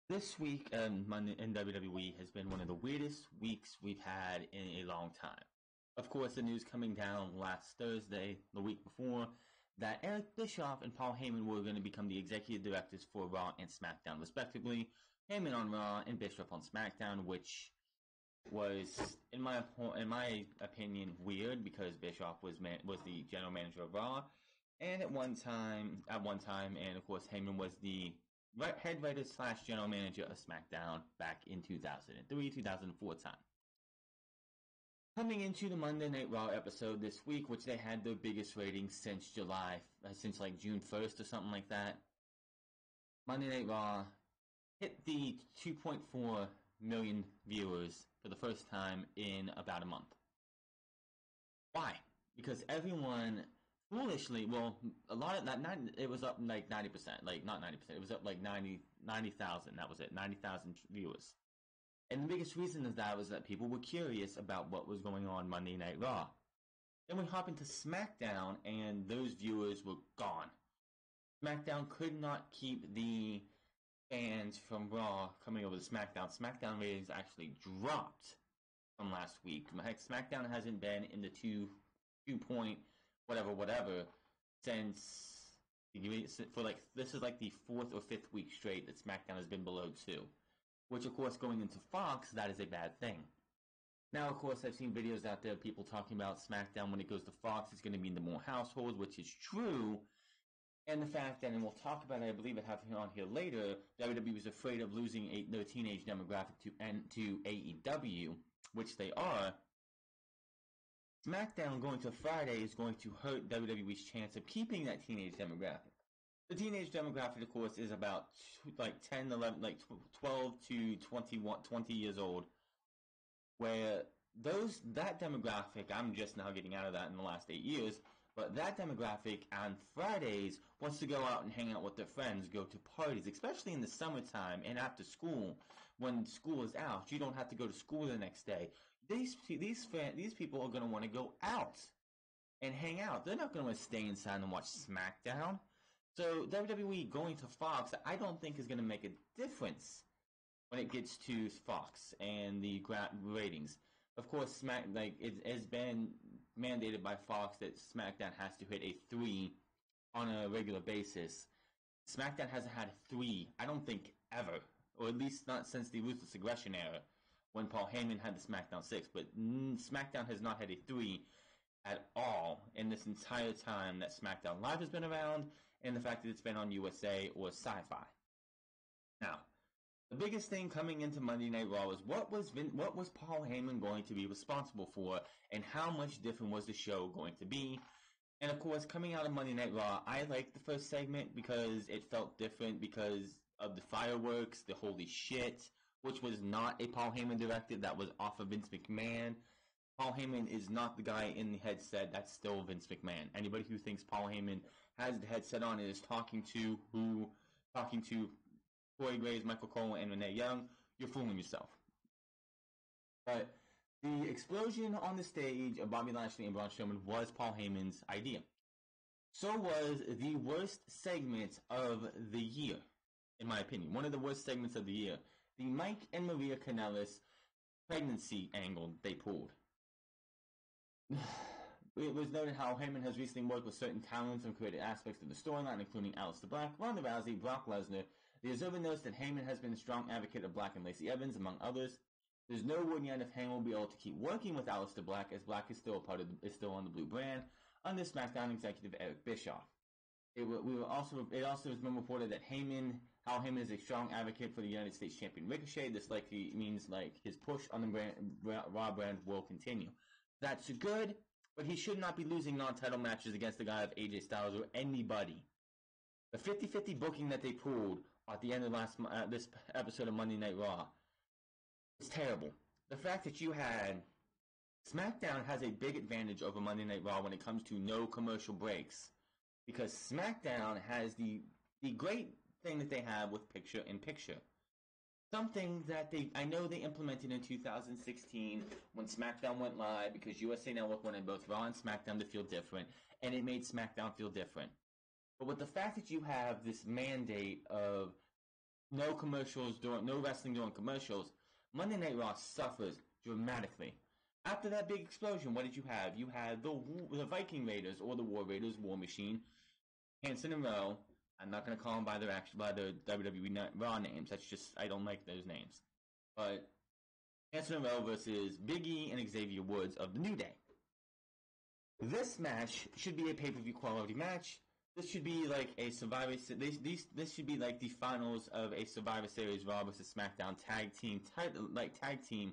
This week in WWE has been one of the weirdest weeks we've had in a long time. Of course, the news coming down last Thursday, the week before, that Eric Bischoff and Paul Heyman were going to become the executive directors for Raw and SmackDown, respectively. Heyman on Raw and Bischoff on SmackDown, which was, in my opinion, weird because Bischoff was the general manager of Raw, and at one time, and of course, Heyman was the head writer slash general manager of SmackDown back in 2003, 2004 time. Coming into the Monday Night Raw episode this week, which they had their biggest ratings since since like June 1st or something like that. Monday Night Raw hit the 2.4 million viewers for the first time in about a month. Why? Because everyone foolishly, well, a lot of that, it was up like 90%, like not 90%, it was up like 90,000, that was it, 90,000 viewers. And the biggest reason of that was that people were curious about what was going on Monday Night Raw. Then we hop into SmackDown, and those viewers were gone. SmackDown could not keep the fans from Raw coming over to SmackDown. SmackDown ratings actually dropped from last week. Heck, SmackDown hasn't been in the two point whatever since for like this is like the fourth or fifth week straight that SmackDown has been below 2, which of course going into Fox, that is a bad thing. Now, of course, I've seen videos out there, people talking about SmackDown when it goes to Fox, it's going to be into more households, which is true. And the fact that, and we'll talk about it, I believe I have it on here later, WWE was afraid of losing their teenage demographic to AEW, which they are. SmackDown going to Friday is going to hurt WWE's chance of keeping that teenage demographic. The teenage demographic, of course, is about like 10, 11, like 12 to 20 years old, where that demographic, I'm just now getting out of that in the last 8 years, but that demographic on Fridays wants to go out and hang out with their friends, go to parties, especially in the summertime and after school, when school is out. You don't have to go to school the next day. These people are going to want to go out and hang out. They're not going to want to stay inside and watch SmackDown. So WWE going to Fox, I don't think is going to make a difference when it gets to Fox and the ratings. Of course, it has been mandated by Fox that SmackDown has to hit a 3 on a regular basis. SmackDown hasn't had a 3, I don't think, ever. Or at least not since the Ruthless Aggression era, when Paul Heyman had the SmackDown 6. But SmackDown has not had a 3 at all in this entire time that SmackDown Live has been around, and the fact that it's been on USA or Sci-Fi. Now, the biggest thing coming into Monday Night Raw was what was Paul Heyman going to be responsible for, and how much different was the show going to be? And of course, coming out of Monday Night Raw, I liked the first segment because it felt different because of the fireworks, the holy shit, which was not a Paul Heyman directed, that was off of Vince McMahon. Paul Heyman is not the guy in the headset, that's still Vince McMahon. Anybody who thinks Paul Heyman has the headset on and is talking to Corey Graves, Michael Cole, and Renee Young, you're fooling yourself. But the explosion on the stage of Bobby Lashley and Braun Strowman was Paul Heyman's idea. So was the worst segment of the year, in my opinion. One of the worst segments of the year. The Mike and Maria Kanellis pregnancy angle they pulled. It was noted how Heyman has recently worked with certain talents and created aspects of the storyline, including Aleister Black, Ronda Rousey, Brock Lesnar. The Observer notes that Heyman has been a strong advocate of Black and Lacey Evans, among others. There's no word yet if Heyman will be able to keep working with Aleister Black, as Black is still still on the Blue brand under SmackDown executive Eric Bischoff. It also has been reported that Heyman is a strong advocate for the United States champion Ricochet. This likely means like his push on the Raw brand will continue. That's good. But he should not be losing non-title matches against the guy of AJ Styles or anybody. The 50-50 booking that they pulled at the end of this episode of Monday Night Raw is terrible. The fact that you had SmackDown has a big advantage over Monday Night Raw when it comes to no commercial breaks, because SmackDown has the great thing that they have with picture-in-picture. Something that I know they implemented in 2016 when SmackDown went live, because USA Network wanted both Raw and SmackDown to feel different, and it made SmackDown feel different. But with the fact that you have this mandate of no commercials no wrestling during commercials, Monday Night Raw suffers dramatically. After that big explosion, what did you have? You had the Viking Raiders or the War Raiders, War Machine, Hanson and Rowe. I'm not going to call them by their WWE Raw names. That's just, I don't like those names. But Hanson and Rowe versus Big E and Xavier Woods of the New Day. This match should be a pay-per-view quality match. This should be like a Survivor. This should be like the finals of a Survivor Series Raw vs SmackDown tag team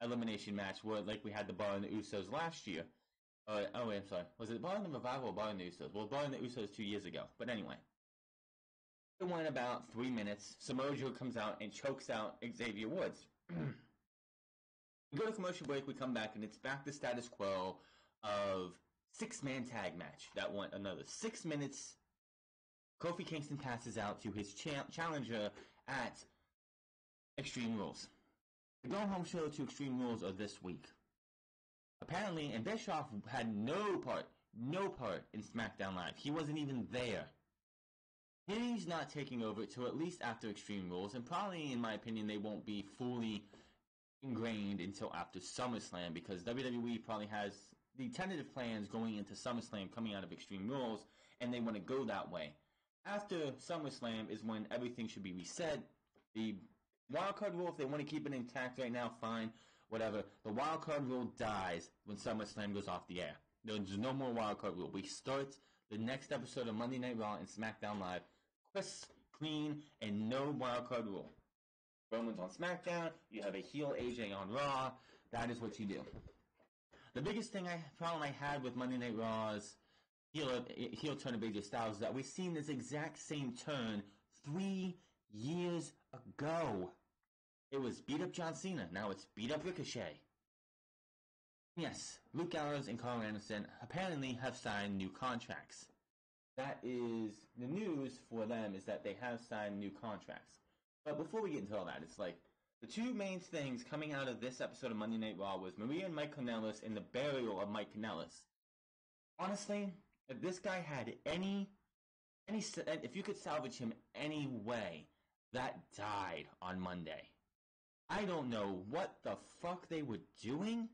elimination match, where like we had the Bar and the Usos last year. Oh wait, I'm sorry. Was it Bar and the Revival or Bar and the Usos? Well, Bar and the Usos 2 years ago. But anyway, it went about 3 minutes. Samoa Joe comes out and chokes out Xavier Woods. We go to commercial break. We come back and it's back to status quo of 6-man tag match that went another 6 minutes. Kofi Kingston passes out to his challenger at Extreme Rules. The go-home show to Extreme Rules of this week. Apparently, and Bischoff had no part in SmackDown Live. He wasn't even there. He's not taking over till at least after Extreme Rules, and probably, in my opinion, they won't be fully ingrained until after SummerSlam, because WWE probably has the tentative plans going into SummerSlam coming out of Extreme Rules, and they want to go that way. After SummerSlam is when everything should be reset. The wildcard rule, if they want to keep it intact right now, fine, whatever. The wildcard rule dies when SummerSlam goes off the air. There's no more wildcard rule. We start the next episode of Monday Night Raw and SmackDown Live crisp, clean, and no wildcard rule. Roman's on SmackDown, you have a heel AJ on Raw. That is what you do. The biggest problem I had with Monday Night Raw's heel turn of AJ Styles is that we've seen this exact same turn 3 years ago. It was beat up John Cena. Now it's beat up Ricochet. Yes, Luke Gallows and Carl Anderson apparently have signed new contracts. That is the news for them, is that they have signed new contracts. But before we get into all that, it's like the two main things coming out of this episode of Monday Night Raw was Maria and Mike Kanellis and the burial of Mike Kanellis. Honestly, if this guy had if you could salvage him any way, that died on Monday. I don't know what the fuck they were doing,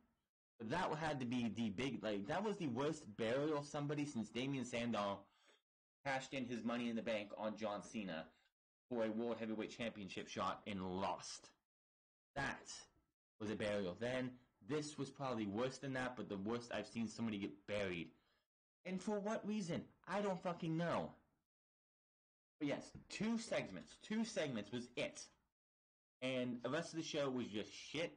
but that had to be the that was the worst burial of somebody since Damian Sandow cashed in his Money in the Bank on John Cena for a World Heavyweight Championship shot and lost. That was a burial then. This was probably worse than that, but the worst I've seen somebody get buried. And for what reason? I don't fucking know. But yes, two segments was it. And the rest of the show was just shit.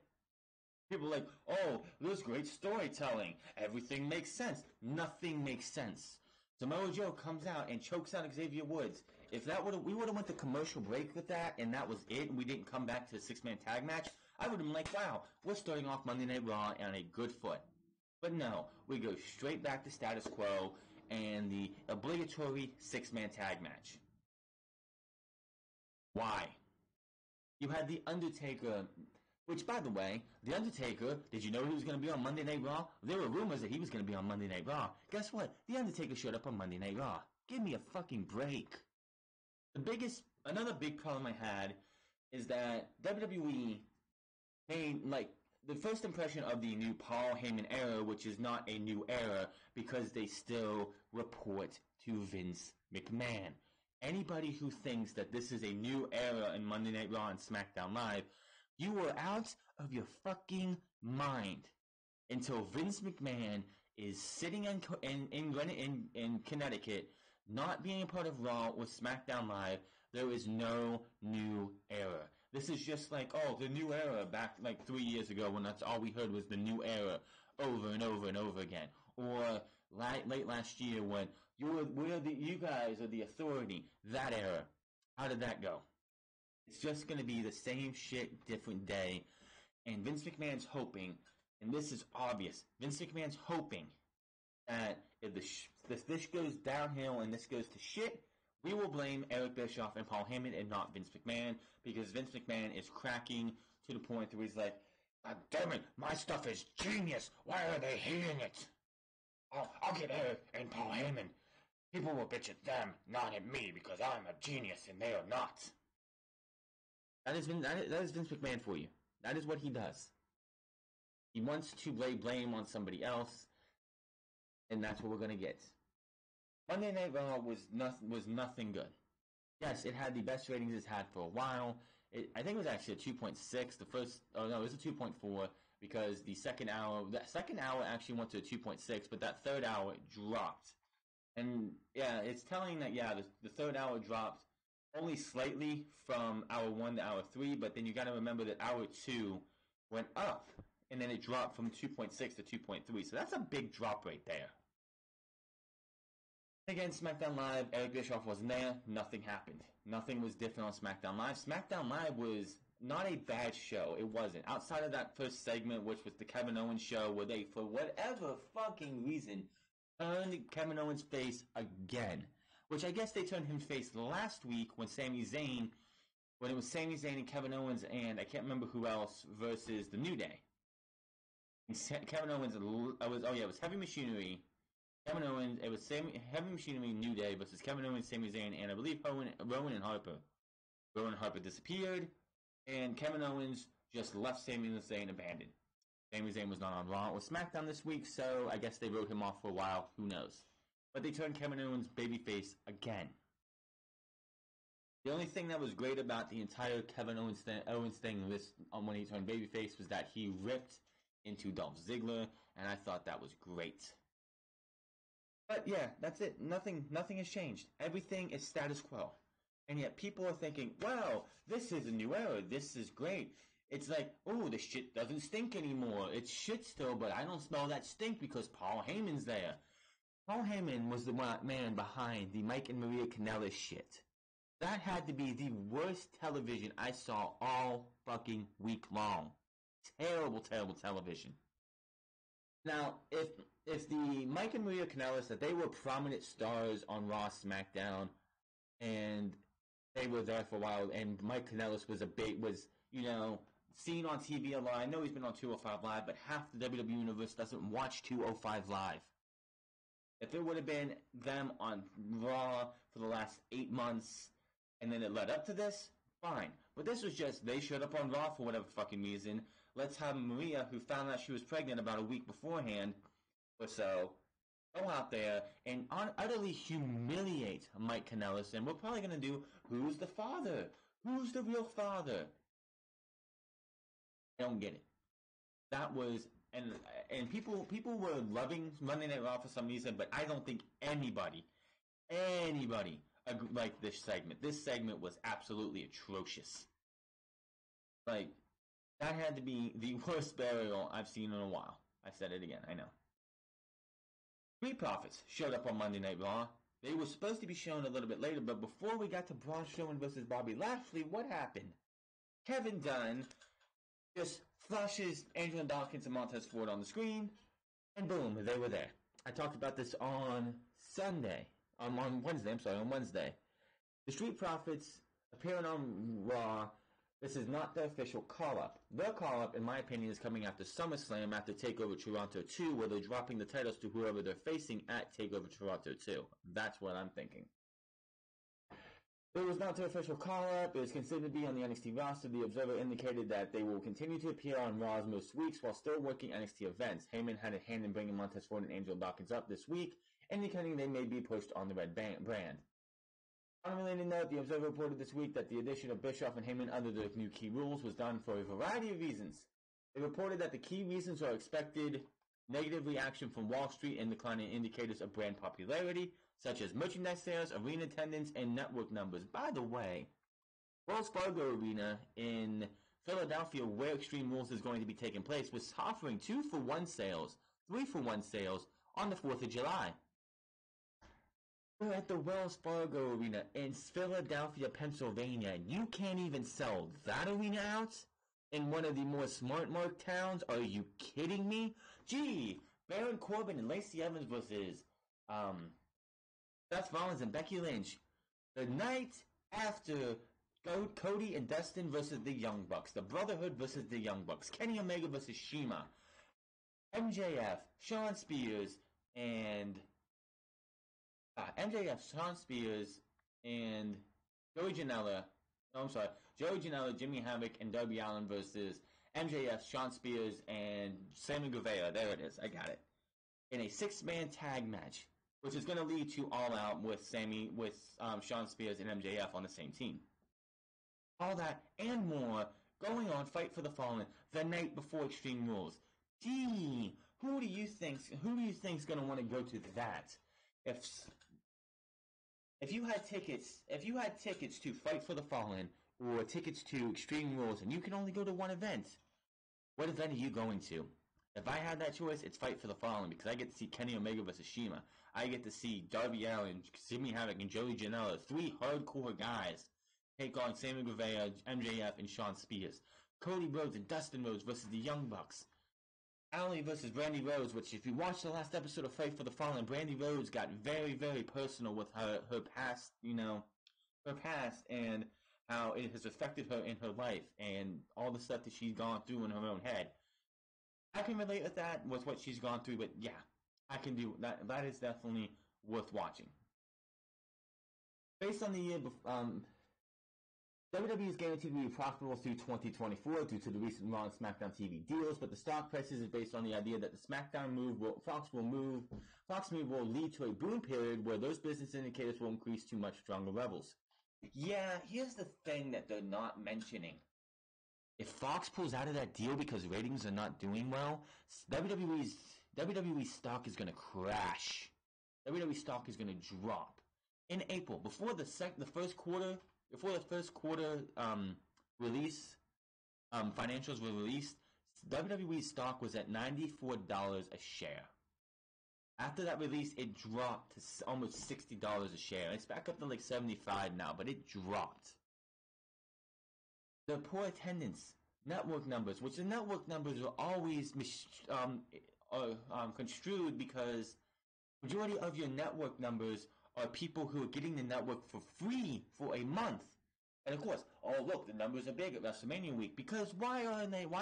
People were like, oh, there's great storytelling. Everything makes sense. Nothing makes sense. Samoa Joe comes out and chokes out Xavier Woods. If we would have went to commercial break with that, and that was it, and we didn't come back to a 6-man tag match, I would have been like, wow, we're starting off Monday Night Raw on a good foot. But no, we go straight back to status quo and the obligatory 6-man tag match. Why? You had The Undertaker, which, by the way, The Undertaker, did you know he was going to be on Monday Night Raw? There were rumors that he was going to be on Monday Night Raw. Guess what? The Undertaker showed up on Monday Night Raw. Give me a fucking break. Another big problem I had is that WWE made, the first impression of the new Paul Heyman era, which is not a new era because they still report to Vince McMahon. Anybody who thinks that this is a new era in Monday Night Raw and SmackDown Live, you were out of your fucking mind until Vince McMahon is sitting in Connecticut, not being a part of Raw or SmackDown Live. There is no new era. This is just like, oh, the new era back 3 years ago when that's all we heard was the new era over and over and over again. Or late last year when you guys are the authority, that era. How did that go? It's just going to be the same shit, different day. And Vince McMahon's hoping, and this is obvious, Vince McMahon's hoping that if this goes downhill and this goes to shit, we will blame Eric Bischoff and Paul Heyman and not Vince McMahon, because Vince McMahon is cracking to the point where he's like, God damn it, my stuff is genius. Why are they hating it? I'll get Eric and Paul Heyman. People will bitch at them, not at me, because I'm a genius and they are not. That is Vince McMahon for you. That is what he does. He wants to lay blame on somebody else, and that's what we're going to get. Monday Night Raw was nothing good. Yes, it had the best ratings it's had for a while. I think it was actually a 2.6. It was a 2.4 because the second hour actually went to a 2.6, but that third hour dropped. And yeah, it's telling that the third hour dropped only slightly from hour 1 to hour 3, but then you got to remember that hour 2 went up, and then it dropped from 2.6 to 2.3. So that's a big drop right there. Again, SmackDown Live, Eric Bischoff wasn't there. Nothing happened. Nothing was different on SmackDown Live. SmackDown Live was not a bad show. It wasn't. Outside of that first segment, which was the Kevin Owens show, where they, for whatever fucking reason, turned Kevin Owens' face again. Which I guess they turned him face last week when it was Sami Zayn and Kevin Owens and I can't remember who else versus the New Day. Kevin Owens, it was Heavy Machinery. Kevin Owens, it was Heavy Machinery New Day versus Kevin Owens, Sami Zayn, and I believe Rowan and Harper. Rowan and Harper disappeared, and Kevin Owens just left Sami Zayn abandoned. Sami Zayn was not on Raw or SmackDown this week, so I guess they wrote him off for a while. Who knows? But they turned Kevin Owens babyface again. The only thing that was great about the entire Kevin Owens thing when he turned babyface was that he ripped into Dolph Ziggler, and I thought that was great. But yeah, that's it. Nothing has changed. Everything is status quo. And yet people are thinking, wow, this is a new era. This is great. It's like, oh, the shit doesn't stink anymore. It's shit still, but I don't smell that stink because Paul Heyman's there. Paul Heyman was the man behind the Mike and Maria Kanellis shit. That had to be the worst television I saw all fucking week long. Terrible, terrible television. Now, if the Mike and Maria Kanellis, that they were prominent stars on Raw, SmackDown, and they were there for a while, and Mike Kanellis was seen on TV a lot. I know he's been on 205 Live, but half the WWE Universe doesn't watch 205 Live. If it would have been them on Raw for the last 8 months, and then it led up to this, fine. But this was just, they showed up on Raw for whatever fucking reason. Let's have Maria, who found out she was pregnant about a week beforehand or so, go out there and utterly humiliate Mike Kanellis. And we're probably going to do, who's the father? Who's the real father? I don't get it. That was, and people were loving Monday Night Raw for some reason, but I don't think anybody liked this segment. This segment was absolutely atrocious. Like, that had to be the worst burial I've seen in a while. I said it again, I know. Street Profits showed up on Monday Night Raw. They were supposed to be shown a little bit later, but before we got to Braun Strowman versus Bobby Lashley, what happened? Kevin Dunn just flashes Angel Dawkins and Montez Ford on the screen, and boom, they were there. I talked about this on Wednesday. The Street Profits appearing on Raw. This is not their official call-up. Their call-up, in my opinion, is coming after SummerSlam, after TakeOver Toronto 2, where they're dropping the titles to whoever they're facing at TakeOver Toronto 2. That's what I'm thinking. It was not their official call-up. It was considered to be on the NXT roster. The Observer indicated that they will continue to appear on Raws most weeks while still working NXT events. Heyman had a hand in bringing Montez Ford and Angel Dawkins up this week, indicating they may be pushed on the Red brand. On a related note, the Observer reported this week that the addition of Bischoff and Heyman under the new key rules was done for a variety of reasons. They reported that the key reasons are expected negative reaction from Wall Street and declining indicators of brand popularity, such as merchandise sales, arena attendance, and network numbers. By the way, Wells Fargo Arena in Philadelphia, where Extreme Rules is going to be taking place, was offering 2-for-1 sales, 3-for-1 sales on the 4th of July. We're at the Wells Fargo Arena in Philadelphia, Pennsylvania. You can't even sell that arena out in one of the more smart mark towns? Are you kidding me? Gee, Baron Corbin and Lacey Evans versus Seth Rollins and Becky Lynch. The night after Cody and Dustin versus the Young Bucks. The Brotherhood versus the Young Bucks. Kenny Omega versus Shima. MJF, Shawn Spears, and Joey Janela, No, I'm sorry. Joey Janela, Jimmy Havoc, and Darby Allin versus MJF, Shawn Spears, and Sammy Guevara. There it is. I got it. In a 6-man tag match, which is going to lead to All Out with Shawn Spears and MJF on the same team. All that and more going on Fight for the Fallen the night before Extreme Rules. Gee, who do you think's going to want to go to that? If you had tickets to Fight for the Fallen or tickets to Extreme Rules and you can only go to one event, what event are you going to? If I had that choice, it's Fight for the Fallen because I get to see Kenny Omega versus Shima. I get to see Darby Allin, Jimmy Havoc, and Joey Janela, 3 hardcore guys, take on Sammy Guevara, MJF, and Shawn Spears. Cody Rhodes and Dustin Rhodes versus the Young Bucks. Allie versus Brandy Rhodes, which if you watch the last episode of Fight for the Fallen, Brandy Rhodes got very, very personal with her past, her past and how it has affected her in her life and all the stuff that she's gone through in her own head. I can relate with that, with what she's gone through, but yeah, I can do that. That is definitely worth watching. Based on the year, WWE is guaranteed to be profitable through 2024 due to the recent Raw and SmackDown TV deals, but the stock prices is based on the idea that the SmackDown move Fox move will lead to a boom period where those business indicators will increase to much stronger levels. Yeah, here's the thing that they're not mentioning. If Fox pulls out of that deal because ratings are not doing well, WWE stock is going to crash. WWE stock is going to drop in April before the first quarter release, financials were released. WWE stock was at $94 a share. After that release, it dropped to almost $60 a share. It's back up to like 75 now, but it dropped. The poor attendance, network numbers, which the network numbers are always construed because majority of your network numbers are people who are getting the network for free for a month. And of course, oh look, the numbers are big at WrestleMania week. Because why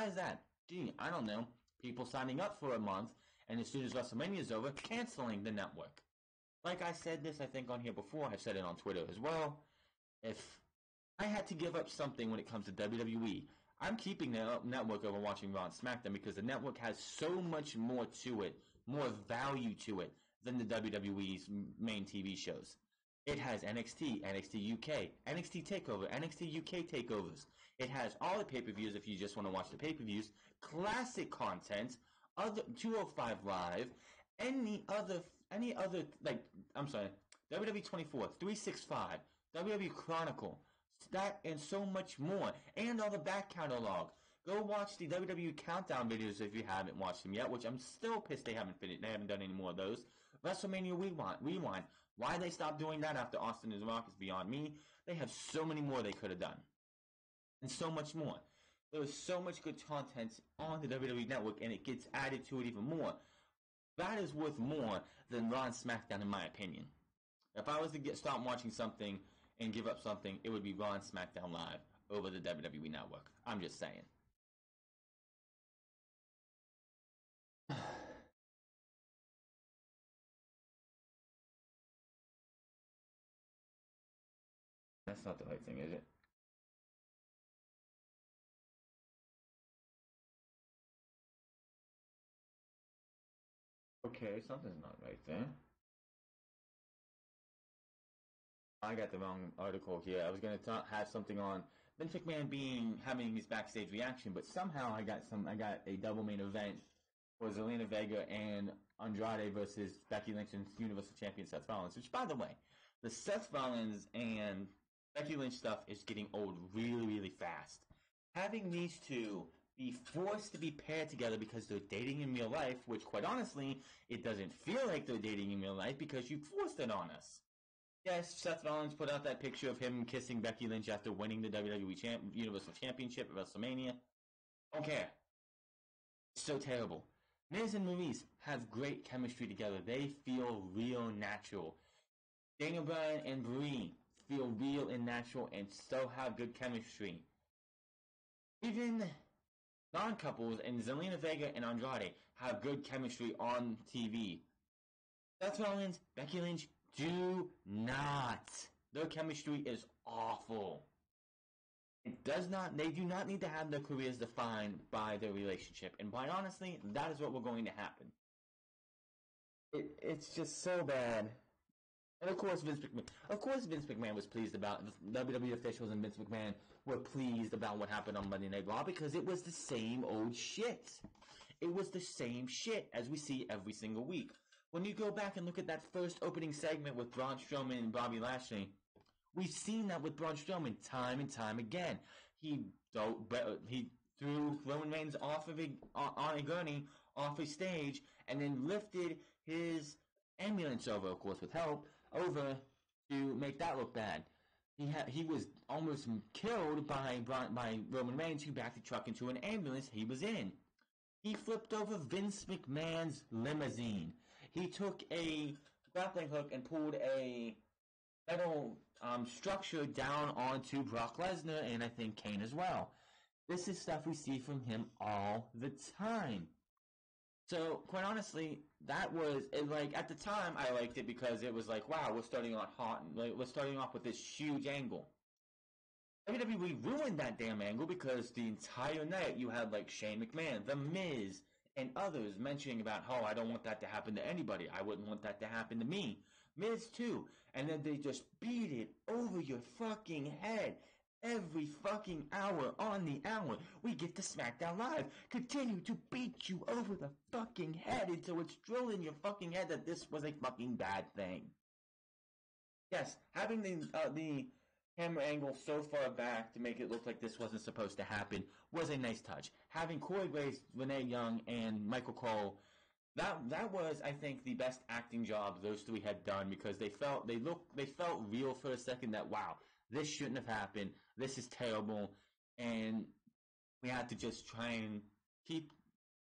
is that? Gee, I don't know. People signing up for a month, and as soon as WrestleMania is over, canceling the network. Like I said this, I think, on here before. I've said it on Twitter as well. If I had to give up something when it comes to WWE, I'm keeping the network over watching Raw and SmackDown because the network has so much more to it, more value to it than the WWE's main TV shows. It has NXT, NXT UK, NXT TakeOver, NXT UK takeovers. It has all the pay-per-views if you just want to watch the pay-per-views, classic content, other 205 Live, any other WWE 24, 365, WWE Chronicle, that and so much more, and all the back catalog. Go watch the WWE Countdown videos if you haven't watched them yet, which I'm still pissed they haven't finished. They haven't done any more of those. WrestleMania Rewind. Why they stopped doing that after Austin is Rock is beyond me. They have so many more they could have done. And so much more. There is so much good content on the WWE Network, and it gets added to it even more. That is worth more than Raw and SmackDown, in my opinion. If I was to stop watching something and give up something, it would be Raw and SmackDown Live over the WWE Network. I'm just saying. That's not the right thing, is it? Okay, something's not right there. I got the wrong article here. I was going to have something on Vince McMahon having his backstage reaction, but somehow I got a double main event for Zelina Vega and Andrade versus Becky Lynch and Universal Champion Seth Rollins. Which, by the way, the Seth Rollins and Becky Lynch stuff is getting old really, really fast. Having these two be forced to be paired together because they're dating in real life, which, quite honestly, it doesn't feel like they're dating in real life because you forced it on us. Yes, Seth Rollins put out that picture of him kissing Becky Lynch after winning the WWE Universal Championship at WrestleMania. Don't care. It's so terrible. Miz and Maurice have great chemistry together. They feel real natural. Daniel Bryan and Brie feel real and natural and so have good chemistry. Even non-couples and Zelina Vega and Andrade have good chemistry on TV. Seth Rollins, Becky Lynch do not. Their chemistry is awful. They do not need to have their careers defined by their relationship. And quite honestly, that is what we're going to happen. It's just so bad. And of course, Vince McMahon was pleased about WWE officials, and Vince McMahon were pleased about what happened on Monday Night Raw because it was the same old shit. It was the same shit as we see every single week. When you go back and look at that first opening segment with Braun Strowman and Bobby Lashley, we've seen that with Braun Strowman time and time again. He threw Roman Reigns on a gurney off a stage, and then lifted his ambulance over, of course with help, over to make that look bad. He was almost killed by Roman Reigns, who backed the truck into an ambulance he was in. He flipped over Vince McMahon's limousine. He took a grappling hook and pulled a metal structure down onto Brock Lesnar, and I think Kane as well. This is stuff we see from him all the time. So, quite honestly, that was, at the time, I liked it because it was like, wow, we're starting off hot, we're starting off with this huge angle. WWE ruined that damn angle because the entire night you had, Shane McMahon, The Miz, and others mentioning about, oh, I don't want that to happen to anybody. I wouldn't want that to happen to me. Miz, too. And then they just beat it over your fucking head. Every fucking hour on the hour, we get to SmackDown Live. Continue to beat you over the fucking head until it's drilled in your fucking head that this was a fucking bad thing. Yes, having the camera angle so far back to make it look like this wasn't supposed to happen was a nice touch. Having Corey Graves, Renee Young, and Michael Cole, that was, I think, the best acting job those three had done because they felt real for a second. That wow, this shouldn't have happened. This is terrible, and we had to just try and keep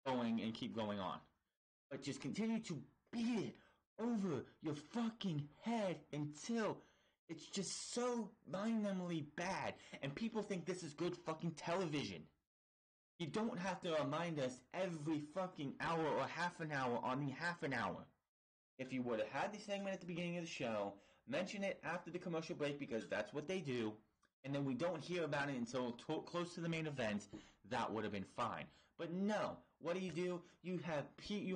going and keep going on. But just continue to beat it over your fucking head until it's just so mind-numbingly bad, and people think this is good fucking television. You don't have to remind us every fucking hour or half an hour on the half an hour. If you would have had the segment at the beginning of the show, mention it after the commercial break because that's what they do, and then we don't hear about it until close to the main event, that would have been fine. But no, what do? You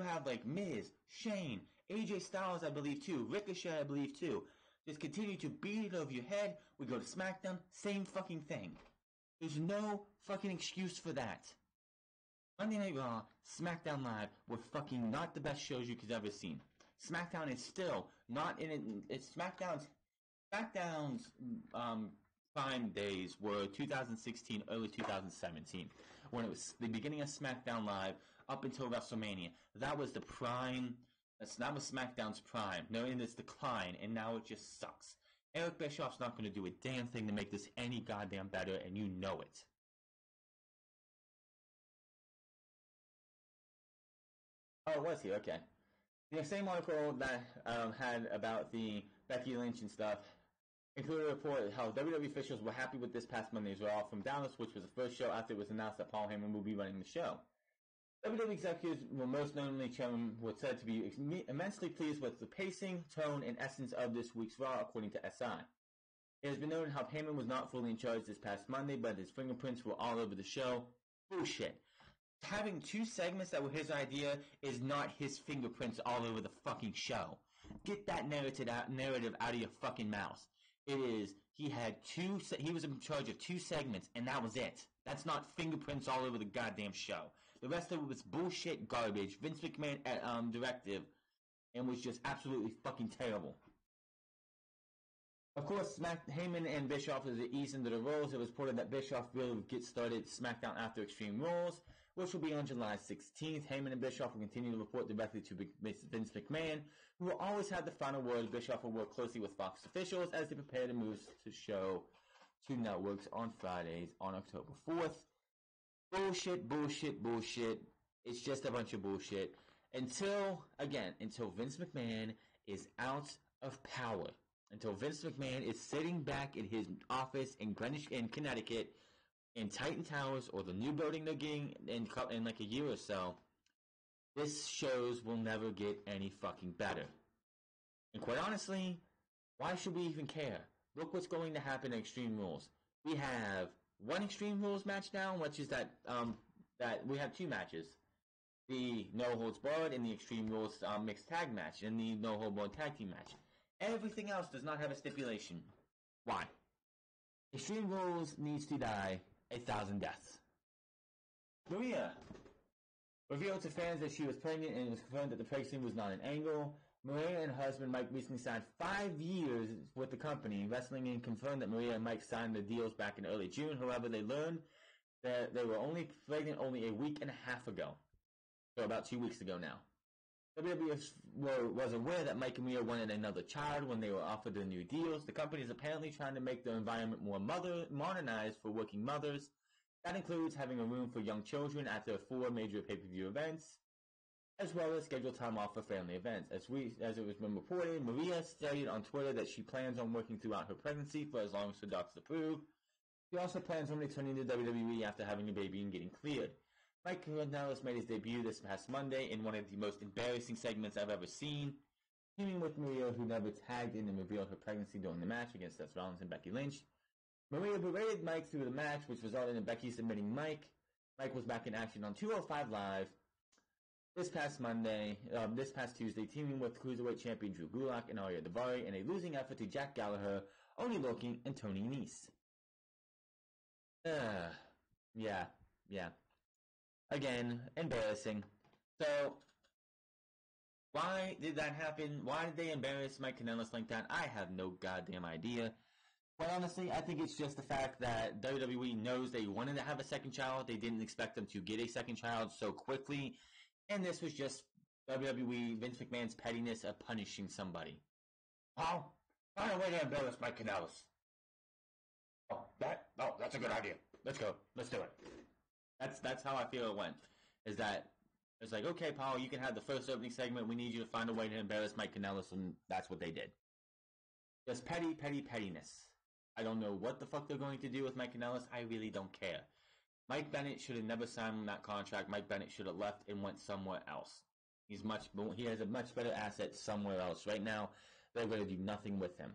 have like Miz, Shane, AJ Styles, I believe too, Ricochet, I believe too. Just continue to beat it over your head. We go to SmackDown, same fucking thing. There's no fucking excuse for that. Monday Night Raw, SmackDown Live were fucking not the best shows you could ever seen. SmackDown is still not in it. It's SmackDown's prime days were 2016, early 2017, when it was the beginning of SmackDown Live up until WrestleMania. That was the prime. That was SmackDown's prime. No, in its decline, and now it just sucks. Eric Bischoff's not going to do a damn thing to make this any goddamn better, and you know it. Oh, was he? Okay. The same article that had about the Becky Lynch and stuff included a report how WWE officials were happy with this past Monday's Raw from Dallas, which was the first show after it was announced that Paul Heyman would be running the show. WWE executives were most notably were said to be immensely pleased with the pacing, tone, and essence of this week's Raw, according to SI. It has been noted how Heyman was not fully in charge this past Monday, but his fingerprints were all over the show. Bullshit. Having two segments that were his idea is not his fingerprints all over the fucking show. Get that narrative out of your fucking mouth. It is, he was in charge of two segments, and that was it. That's not fingerprints all over the goddamn show. The rest of it was bullshit garbage, Vince McMahon directive, and was just absolutely fucking terrible. Of course, Heyman and Bischoff is eased into the roles. It was reported that Bischoff will get started SmackDown after Extreme Rules, which will be on July 16th. Heyman and Bischoff will continue to report directly to Vince McMahon, who will always have the final word. Bischoff will work closely with Fox officials as they prepare to move the show to networks on Fridays on October 4th. Bullshit, bullshit, bullshit. It's just a bunch of bullshit. Until Vince McMahon is out of power. Until Vince McMahon is sitting back in his office in Connecticut, in Titan Towers, or the new building they're getting in like a year or so, this shows will never get any fucking better. And quite honestly, why should we even care? Look what's going to happen in Extreme Rules. We have one Extreme Rules match now, which is that we have two matches. The No Holds Barred and the Extreme Rules mixed tag match and the No Holds Barred tag team match. Everything else does not have a stipulation. Why? Extreme Rules needs to die 1,000 deaths. Maria revealed to fans that she was pregnant and it was confirmed that the pregnancy was not an angle. Maria and her husband Mike recently signed 5 years with the company. Wrestling Inc. confirmed that Maria and Mike signed the deals back in early June. However, they learned that they were only pregnant only a week and a half ago. So about 2 weeks ago now. WWE was aware that Mike and Maria wanted another child when they were offered the new deals. The company is apparently trying to make the environment more modernized for working mothers. That includes having a room for young children at their 4 major pay-per-view events, as well as scheduled time off for family events. As it was been reported, Maria stated on Twitter that she plans on working throughout her pregnancy for as long as her doctors approve. She also plans on returning to WWE after having a baby and getting cleared. Mike Kanellis made his debut this past Monday in one of the most embarrassing segments I've ever seen, teaming with Maria, who never tagged in and revealed her pregnancy during the match against Seth Rollins and Becky Lynch. Maria berated Mike through the match, which resulted in Becky submitting Mike. Mike was back in action on 205 Live this past Tuesday, teaming with Cruiserweight Champion Drew Gulak and Arya Daivari in a losing effort to Jack Gallagher, Oni Lorcan, and Tony Nese. Yeah. Again, embarrassing. So, why did that happen? Why did they embarrass Mike Kanellis like that? I have no goddamn idea. But honestly, I think it's just the fact that WWE knows they wanted to have a second child. They didn't expect them to get a second child so quickly. And this was just WWE, Vince McMahon's pettiness of punishing somebody. Oh, find a way to embarrass Mike Kanellis. That's a good idea. Let's go. Let's do it. That's how I feel it went. Is that it's like, okay, Paul, you can have the first opening segment. We need you to find a way to embarrass Mike Kanellis, and that's what they did. Just pettiness. I don't know what the fuck they're going to do with Mike Kanellis. I really don't care. Mike Bennett should have never signed that contract. Mike Bennett should have left and went somewhere else. He has a much better asset somewhere else. Right now, they're going to do nothing with him.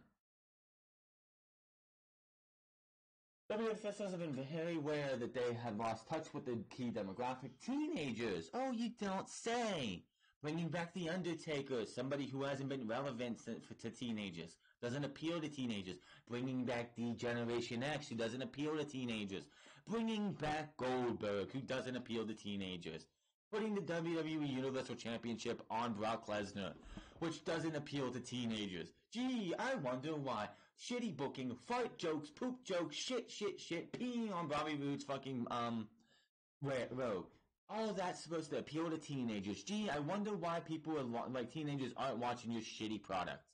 WWE officials have been very aware that they have lost touch with the key demographic, teenagers. Oh, you don't say. Bringing back The Undertaker, somebody who hasn't been relevant to teenagers, doesn't appeal to teenagers. Bringing back the Generation X, who doesn't appeal to teenagers. Bringing back Goldberg, who doesn't appeal to teenagers. Putting the WWE Universal Championship on Brock Lesnar, which doesn't appeal to teenagers. Gee, I wonder why. Shitty booking, fart jokes, poop jokes, shit, peeing on Bobby Roode's fucking, robe. All of that's supposed to appeal to teenagers. Gee, I wonder why people teenagers aren't watching your shitty product.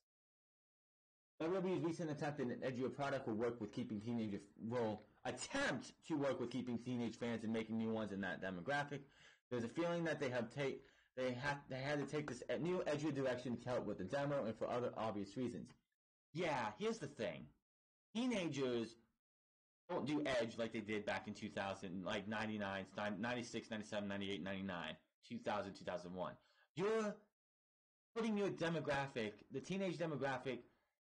WWE's recent attempt at an edgier product will attempt to work with keeping teenage fans and making new ones in that demographic. There's a feeling that they had to take this new edgier direction to help with the demo and for other obvious reasons. Yeah, here's the thing. Teenagers don't do edge like they did back in 2000, like 99, 96, 97, 98, 99, 2000, 2001. You're putting your demographic, the teenage demographic,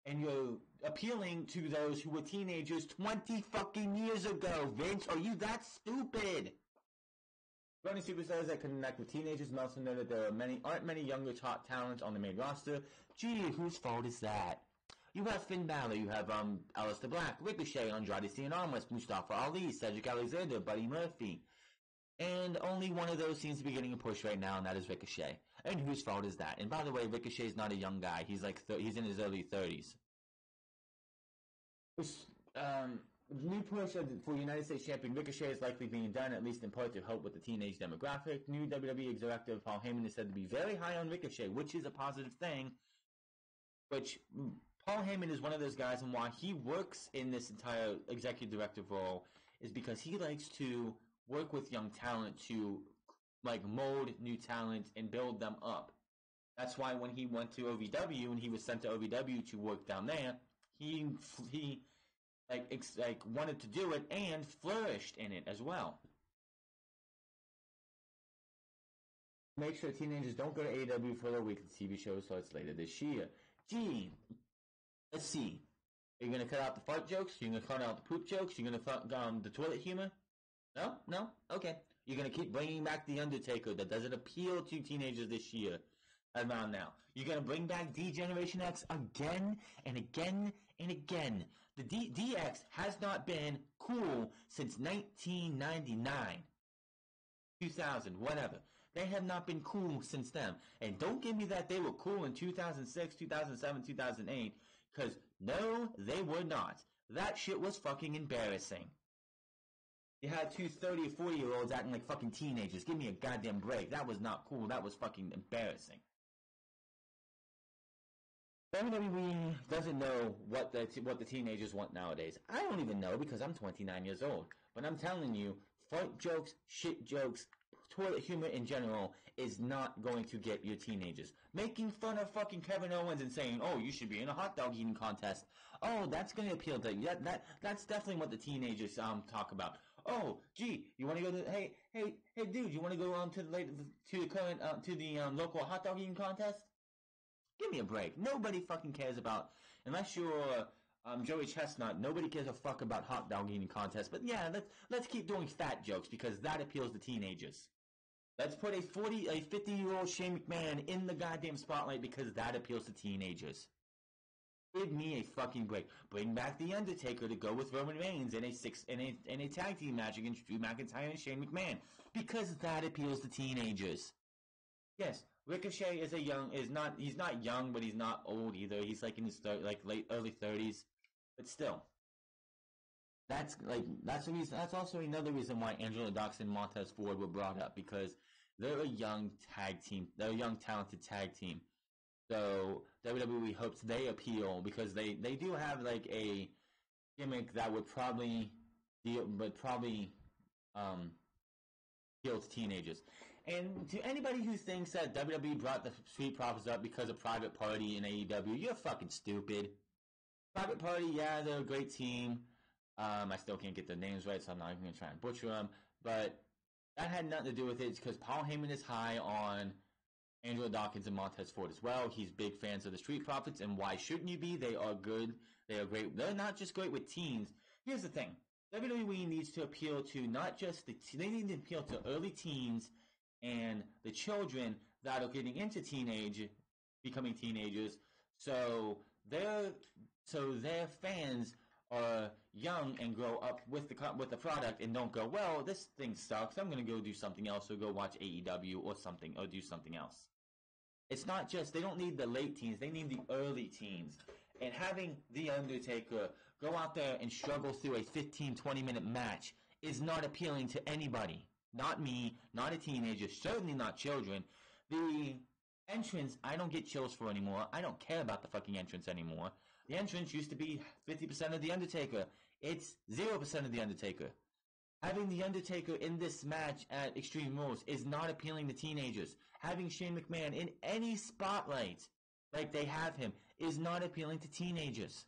and you're appealing to those who were teenagers 20 fucking years ago. Vince, are you that stupid? Running superstars that connect with teenagers and also know that there aren't many younger top talents on the main roster. Gee, whose fault is that? You have Finn Balor, you have Aleister Black, Ricochet, Andrade Cien Almas, Mustafa Ali, Cedric Alexander, Buddy Murphy. And only one of those seems to be getting a push right now, and that is Ricochet. And whose fault is that? And by the way, Ricochet's not a young guy. He's he's in his early 30s. New push for United States Champion Ricochet is likely being done, at least in part, to help with the teenage demographic. New WWE executive Paul Heyman is said to be very high on Ricochet, which is a positive thing. Which Paul Heyman is one of those guys, and why he works in this entire executive directive role is because he likes to work with young talent to mold new talent and build them up. That's why when he went to OVW and he was sent to OVW to work down there, he wanted to do it and flourished in it as well. Make sure teenagers don't go to AEW for their weekly TV show starts later this year. Gee, let's see. Are you gonna cut out the fart jokes? You're gonna cut out the poop jokes? You're gonna cut the toilet humor? No? Okay. You're gonna keep bringing back The Undertaker that doesn't appeal to teenagers this year. Around now. You're gonna bring back D-Generation X again and again and again. The DX has not been cool since 1999. 2000, whatever. They have not been cool since then. And don't give me that they were cool in 2006, 2007, 2008. Because, no, they were not. That shit was fucking embarrassing. You had two 30 or 40-year-olds acting like fucking teenagers. Give me a goddamn break. That was not cool. That was fucking embarrassing. WWE doesn't know what the teenagers want nowadays. I don't even know because I'm 29 years old. But I'm telling you, fart jokes, shit jokes, toilet humor in general is not going to get your teenagers. Making fun of fucking Kevin Owens and saying, "Oh, you should be in a hot dog eating contest." Oh, that's going to appeal to you. That's definitely what the teenagers talk about. Oh, gee, you want to go to hey dude, you want to go to the local hot dog eating contest? Give me a break. Nobody fucking cares about, unless you're Joey Chestnut, nobody cares a fuck about hot dog eating contests. But yeah, let's keep doing fat jokes because that appeals to teenagers. Let's put a 50-year-old Shane McMahon in the goddamn spotlight because that appeals to teenagers. Give me a fucking break. Bring back The Undertaker to go with Roman Reigns in a tag team match against Drew McIntyre and Shane McMahon because that appeals to teenagers. Yes, Ricochet he's not young, but he's not old either. He's like in his early 30s, but still. That's the reason. That's also another reason why Angelo Dawkins and Montez Ford were brought up because they're a young tag team. They're a young, talented tag team. So WWE hopes they appeal because they do have like a gimmick that would probably appeal to teenagers. And to anybody who thinks that WWE brought the Street Profits up because of Private Party and AEW, you're fucking stupid. Private Party, yeah, they're a great team. I still can't get their names right, so I'm not even going to try and butcher them. But that had nothing to do with it. It's because Paul Heyman is high on Angelo Dawkins and Montez Ford as well. He's big fans of the Street Profits, and why shouldn't you be? They are good. They are great. They're not just great with teens. Here's the thing. WWE needs to appeal to not just they need to appeal to early teens and the children that are getting into becoming teenagers, so their fans are young and grow up with the product and don't go, well, this thing sucks. I'm going to go do something else or go watch AEW or something or do something else. It's not just they don't need the late teens; they need the early teens. And having The Undertaker go out there and struggle through a 15-20 minute match is not appealing to anybody. Not me, not a teenager, certainly not children. The entrance, I don't get chills for anymore. I don't care about the fucking entrance anymore. The entrance used to be 50% of The Undertaker. It's 0% of The Undertaker. Having The Undertaker in this match at Extreme Rules is not appealing to teenagers. Having Shane McMahon in any spotlight like they have him is not appealing to teenagers.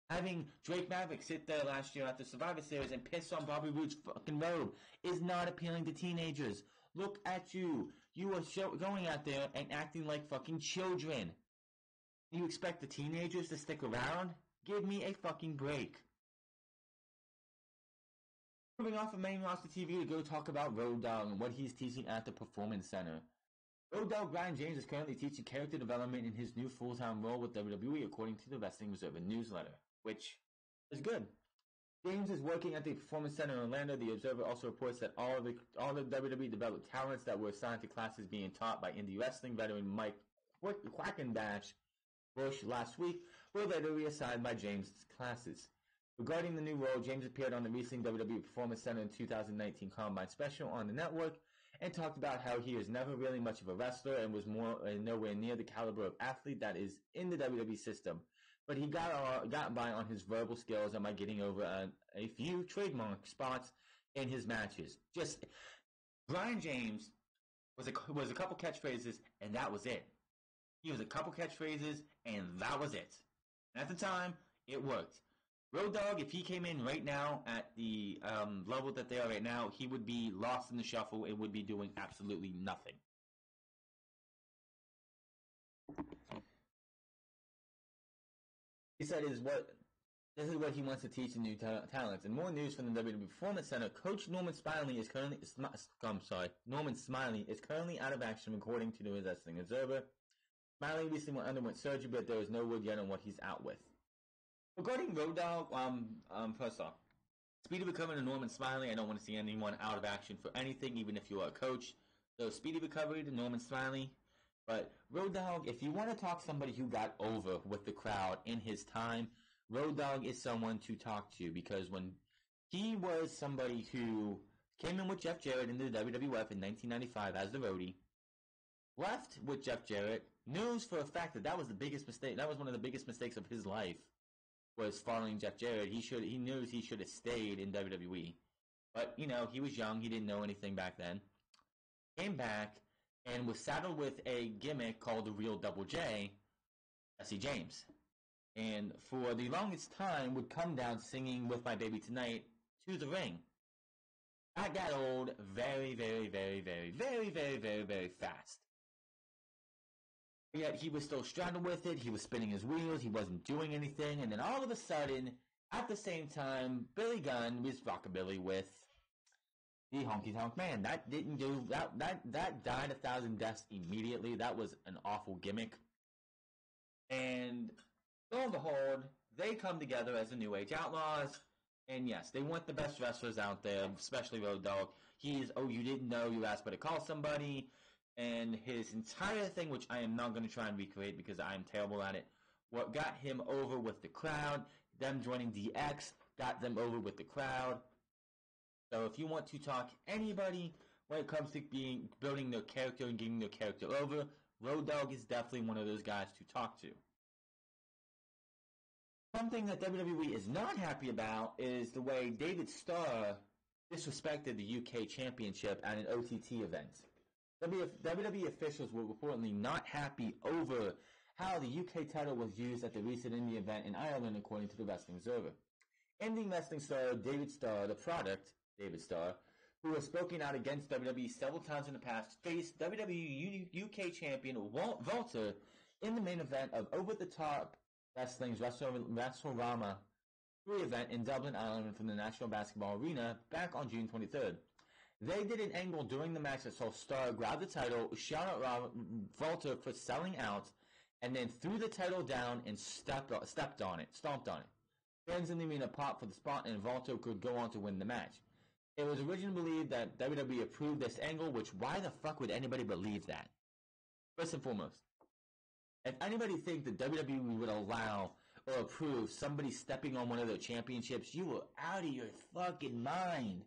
Having Drake Maverick sit there last year after Survivor Series and piss on Bobby Roode's fucking robe is not appealing to teenagers. Look at you. You are going out there and acting like fucking children. You expect the teenagers to stick around? Give me a fucking break. Moving off of main roster TV to go talk about Road Dogg and what he's teaching at the Performance Center. Road Dogg Brian James is currently teaching character development in his new full-time role with WWE, according to the Wrestling Observer newsletter, which is good. James is working at the Performance Center in Orlando. The Observer also reports that all the WWE developed talents that were assigned to classes being taught by indie wrestling veteran Mike Quackendash Bush last week were later reassigned by James' classes. Regarding the new role, James appeared on the recent WWE Performance Center in 2019 Combine Special on the network and talked about how he is never really much of a wrestler and was nowhere near the caliber of athlete that is in the WWE system. But he got by on his verbal skills and by getting over a few trademark spots in his matches. Just Brian James was a couple catchphrases and that was it. He was a couple catchphrases and that was it. And at the time, it worked. Road Dogg, if he came in right now at the level that they are right now, he would be lost in the shuffle and would be doing absolutely nothing. He said This is what he wants to teach the new talents. And more news from the WWE Performance Center. Coach Norman Smiley is currently out of action, according to the Wrestling Observer. Smiley recently underwent surgery, but there is no word yet on what he's out with. Regarding Road Dogg, first off, speedy recovery to Norman Smiley. I don't want to see anyone out of action for anything, even if you are a coach. So speedy recovery to Norman Smiley. But Road Dogg, if you want to talk somebody who got over with the crowd in his time, Road Dogg is someone to talk to, because when he was somebody who came in with Jeff Jarrett into the WWF in 1995 as the roadie, left with Jeff Jarrett, knows for a fact that was the biggest mistake. That was one of the biggest mistakes of his life, was following Jeff Jarrett. He knows he should have stayed in WWE. But, he was young. He didn't know anything back then. Came back and was saddled with a gimmick called the Real Double J, Jesse James. And for the longest time would come down singing With My Baby Tonight to the ring. That got old very, very, very, very, very, very, very, very fast. Yet he was still straddled with it. He was spinning his wheels. He wasn't doing anything. And then all of a sudden, at the same time, Billy Gunn was rockabilly with the Honky Tonk Man. That didn't do that. That died 1,000 deaths immediately. That was an awful gimmick. And lo and behold, they come together as the New Age Outlaws. And yes, they want the best wrestlers out there, especially Road Dogg. He's, you didn't know, you asked me to call somebody. And his entire thing, which I am not going to try and recreate because I am terrible at it, what got him over with the crowd, them joining DX, got them over with the crowd. So if you want to talk anybody when it comes to building their character and getting their character over, Road Dogg is definitely one of those guys to talk to. Something that WWE is not happy about is the way David Starr disrespected the UK Championship at an OTT event. WWE officials were reportedly not happy over how the UK title was used at the recent indie event in Ireland, according to the Wrestling Observer. Indie wrestling star David Starr, David Starr, who has spoken out against WWE several times in the past, faced WWE UK champion Walter in the main event of Over the Top Wrestling's WrestleRama 3 event in Dublin, Ireland from the National Basketball Arena back on June 23rd. They did an angle during the match that saw Starr grab the title, shout out Walter for selling out, and then threw the title down and stomped on it. Fans in the arena popped for the spot, and Walter could go on to win the match. It was originally believed that WWE approved this angle, which why the fuck would anybody believe that? First and foremost, if anybody thinks that WWE would allow or approve somebody stepping on one of their championships, you are out of your fucking mind.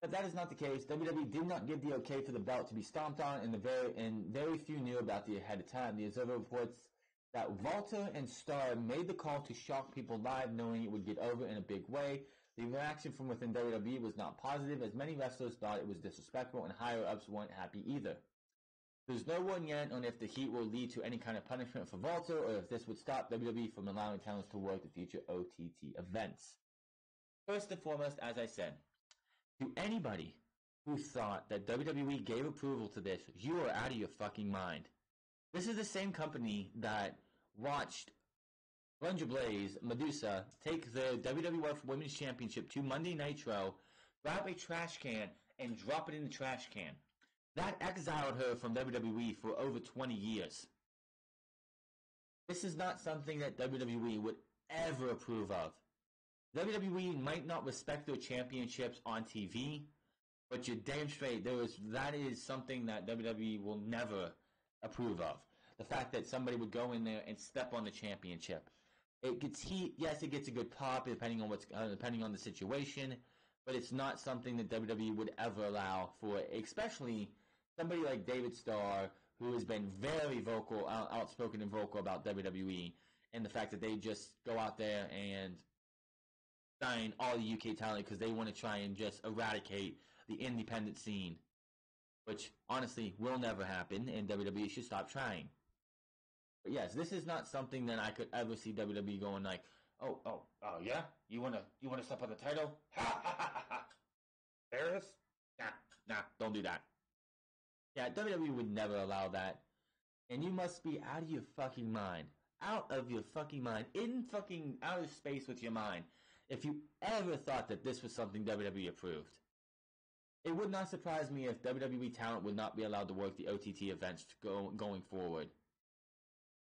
But that is not the case. WWE did not give the okay for the belt to be stomped on, and very few knew about it ahead of time. The Observer reports that Walter and Starr made the call to shock people live, knowing it would get over in a big way. The reaction from within WWE was not positive, as many wrestlers thought it was disrespectful, and higher-ups weren't happy either. There's no one yet on if the heat will lead to any kind of punishment for Walter, or if this would stop WWE from allowing talents to work the future OTT events. First and foremost, as I said, to anybody who thought that WWE gave approval to this, you are out of your fucking mind. This is the same company that watched Ranger Blaze, Medusa, take the WWF Women's Championship to Monday Nitro, grab a trash can, and drop it in the trash can. That exiled her from WWE for over 20 years. This is not something that WWE would ever approve of. WWE might not respect their championships on TV, but you're damn straight that is something that WWE will never approve of. The fact that somebody would go in there and step on the championship. It gets heat, yes, it gets a good pop depending on the situation, but it's not something that WWE would ever allow for, especially somebody like David Starr, who has been very vocal, outspoken and vocal about WWE, and the fact that they just go out there and sign all the UK talent because they want to try and just eradicate the independent scene, which honestly will never happen, and WWE should stop trying. But yes, this is not something that I could ever see WWE going like, oh yeah, you wanna step on the title? Ha ha ha ha! Paris? Nah, don't do that. Yeah, WWE would never allow that, and you must be out of your fucking mind. out of your fucking mind, in fucking outer space with your mind, if you ever thought that this was something WWE approved. It would not surprise me if WWE talent would not be allowed to work the OTT events going forward.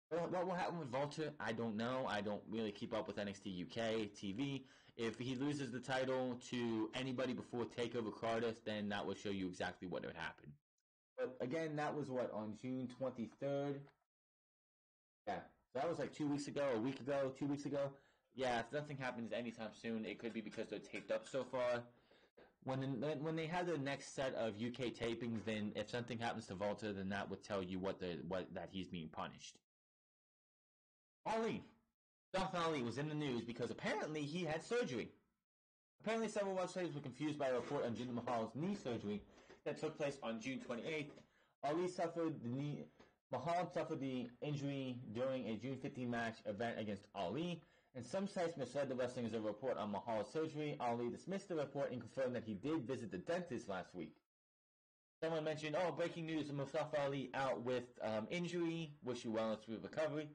What will happen with Walter? I don't know. I don't really keep up with NXT UK TV. If he loses the title to anybody before TakeOver Cardiff, then that will show you exactly what would happen. But again, that was what, on June 23rd? Yeah, so that was like 2 weeks ago, a week ago, 2 weeks ago. Yeah, if nothing happens anytime soon, it could be because they're taped up so far. When they have the next set of UK tapings, then if something happens to Walter, then that would tell you that he's being punished. Ali. Mustafa Ali was in the news because apparently he had surgery. Apparently several websites were confused by a report on Jinder Mahal's knee surgery that took place on June 28th. Mahal suffered the injury during a June 15 match event against Ali, and some sites misled the wrestling as a report on Mahal's surgery. Ali dismissed the report and confirmed that he did visit the dentist last week. Someone mentioned, breaking news, Mustafa Ali out with injury. Wish you well with recovery.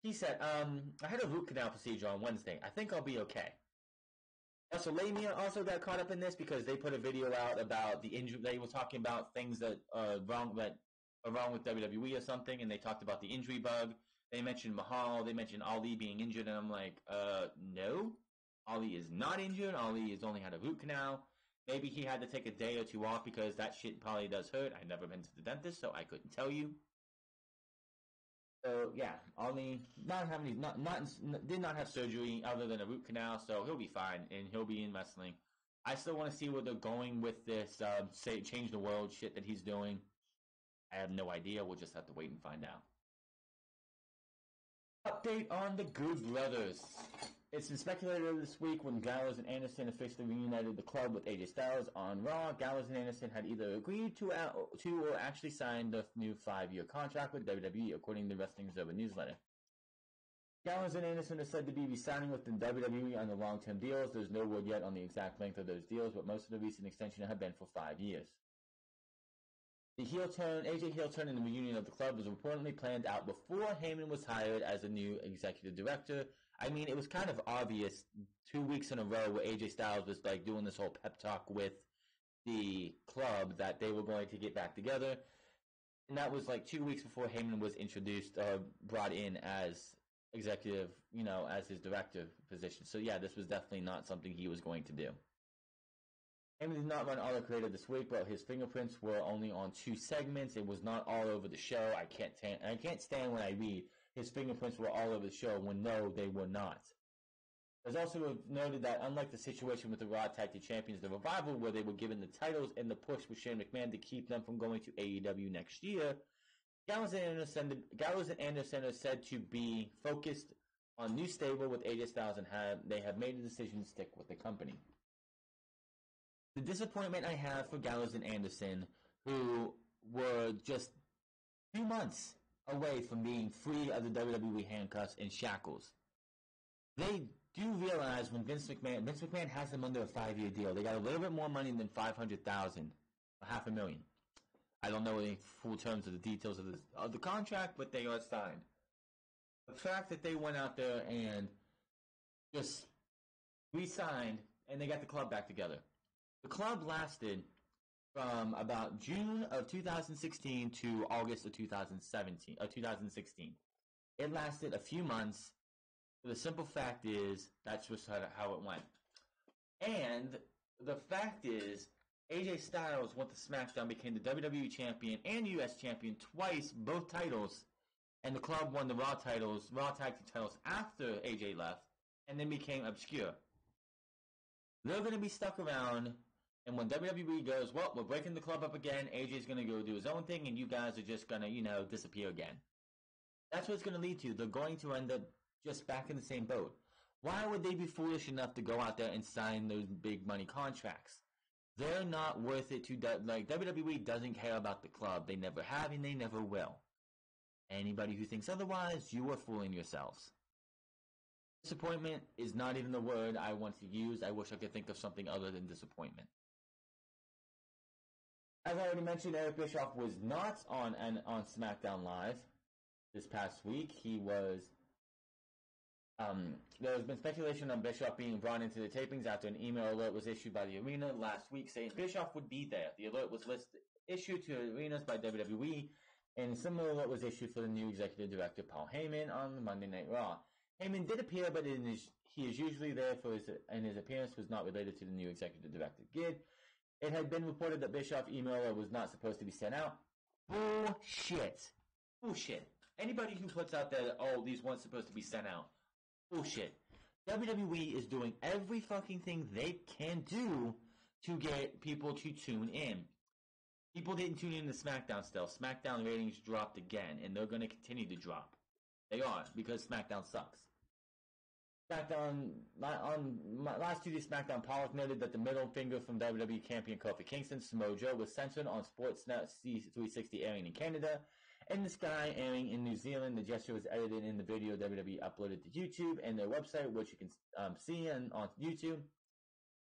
He said, I had a root canal procedure on Wednesday. I think I'll be okay. Also, Lamia also got caught up in this because they put a video out about the injury. They were talking about things that are wrong with WWE or something, and they talked about the injury bug. They mentioned Mahal. They mentioned Ali being injured, and I'm like, no. Ali is not injured. Ali has only had a root canal. Maybe he had to take a day or two off because that shit probably does hurt. I've never been to the dentist, so I couldn't tell you. So yeah, Ali did not have surgery other than a root canal, so he'll be fine and he'll be in wrestling. I still want to see where they're going with this change the world shit that he's doing. I have no idea. We'll just have to wait and find out. Update on the Good Brothers. It's been speculated this week when Gallows and Anderson officially reunited the club with AJ Styles on Raw. Gallows and Anderson had either agreed to or actually signed the new 5-year contract with WWE, according to the Wrestling Observer newsletter. Gallows and Anderson are said to be re-signing with the WWE on the long-term deals. There's no word yet on the exact length of those deals, but most of the recent extensions have been for 5 years. The AJ heel turn and the reunion of the club was reportedly planned out before Heyman was hired as a new executive director. I mean, it was kind of obvious 2 weeks in a row where AJ Styles was like doing this whole pep talk with the club that they were going to get back together. And that was like 2 weeks before Heyman was brought in as executive, as his director position. So yeah, this was definitely not something he was going to do. Heyman did not run all the creative this week, but his fingerprints were only on 2 segments. It was not all over the show. I can't stand when I read his fingerprints were all over the show when no, they were not. There's also noted that unlike the situation with the Raw Tag Team Champions, the Revival, where they were given the titles and the push with Shane McMahon to keep them from going to AEW next year, Gallows and Anderson are said to be focused on new stable with AJ Styles and they have made a decision to stick with the company. The disappointment I have for Gallows and Anderson, who were just 2 months away from being free of the WWE handcuffs and shackles. They do realize when Vince McMahon has them under a 5-year deal. They got a little bit more money than $500,000, $500,000. I don't know the full terms of the details of the contract, but they are signed. The fact that they went out there and just re-signed and they got the club back together. The club lasted from about June of 2016 to August of 2016. It lasted a few months. The simple fact is that's just how it went. And the fact is, AJ Styles went to SmackDown, became the WWE Champion and US Champion twice, both titles, and the club won the Raw Tag Team titles after AJ left, and then became obscure. They're going to be stuck around. And when WWE goes, well, we're breaking the club up again, AJ's going to go do his own thing, and you guys are just going to, disappear again. That's what it's going to lead to. They're going to end up just back in the same boat. Why would they be foolish enough to go out there and sign those big money contracts? They're not worth it to, WWE doesn't care about the club. They never have and they never will. Anybody who thinks otherwise, you are fooling yourselves. Disappointment is not even the word I want to use. I wish I could think of something other than disappointment. As I already mentioned, Eric Bischoff was not on SmackDown Live this past week. He was There has been speculation on Bischoff being brought into the tapings after an email alert was issued by the arena last week saying Bischoff would be there. The alert was issued to arenas by WWE, and a similar alert was issued for the new executive director Paul Heyman on Monday Night Raw. Heyman did appear, but he is usually there and his appearance was not related to the new executive director gig. It had been reported that Bischoff's email was not supposed to be sent out. Bullshit. Anybody who puts out there, these weren't supposed to be sent out. Bullshit. WWE is doing every fucking thing they can do to get people to tune in. People didn't tune in to SmackDown still. SmackDown ratings dropped again, and they're going to continue to drop. They are, because SmackDown sucks. SmackDown, on last Tuesday SmackDown, Pollock noted that the middle finger from WWE champion Kofi Kingston, Samoa Joe, was censored on Sportsnet C360 airing in Canada. In the Sky airing in New Zealand, the gesture was edited in the video WWE uploaded to YouTube and their website, which you can see on YouTube.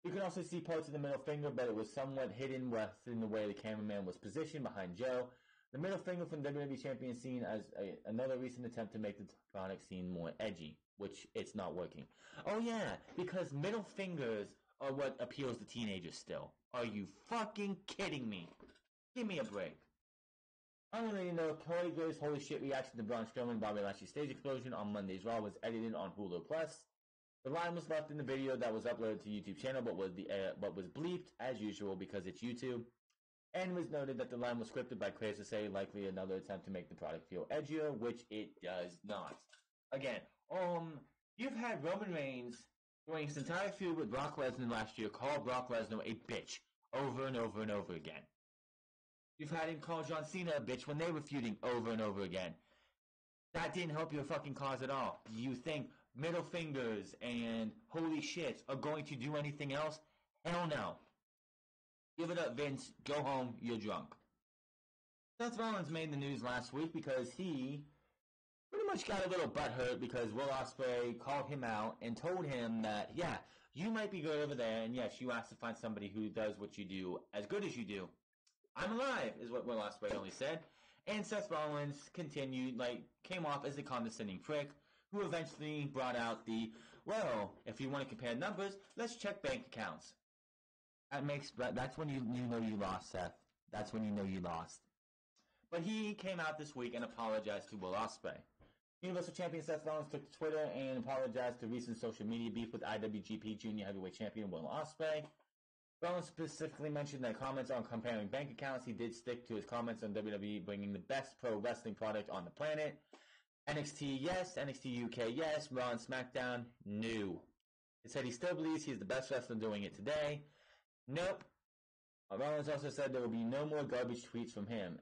You can also see parts of the middle finger, but it was somewhat hidden within the way the cameraman was positioned behind Joe. The middle finger from WWE champion is seen as another recent attempt to make the product seem more edgy, which it's not working. Oh yeah, because middle fingers are what appeals to teenagers still. Are you fucking kidding me? Give me a break. I don't really know. Corey Graves' holy shit reaction to Braun Strowman and Bobby Lashley's stage explosion on Monday's Raw was edited on Hulu Plus. The line was left in the video that was uploaded to YouTube channel, but was bleeped as usual because it's YouTube. And was noted that the line was scripted by Graves to say likely another attempt to make the product feel edgier, which it does not. Again, you've had Roman Reigns during his entire feud with Brock Lesnar last year call Brock Lesnar a bitch over and over and over again. You've had him call John Cena a bitch when they were feuding over and over again. That didn't help your fucking cause at all. Do you think middle fingers and holy shits are going to do anything else? Hell no. Give it up, Vince. Go home. You're drunk. Seth Rollins made the news last week because he pretty much got a little butthurt because Will Ospreay called him out and told him that, yeah, you might be good over there, and yes, you asked to find somebody who does what you do as good as you do. I'm alive, is what Will Ospreay only said. And Seth Rollins came off as a condescending prick, who eventually brought out well, if you want to compare numbers, let's check bank accounts. That's when you know you lost, Seth. That's when you know you lost. But he came out this week and apologized to Will Ospreay. Universal Champion Seth Rollins took to Twitter and apologized to recent social media beef with IWGP Junior Heavyweight Champion Will Ospreay. Rollins specifically mentioned that comments on comparing bank accounts. He did stick to his comments on WWE bringing the best pro wrestling product on the planet. NXT, yes. NXT UK, yes. Raw and SmackDown, no. He said he still believes he's the best wrestler doing it today. Nope. Rollins also said there will be no more garbage tweets from him.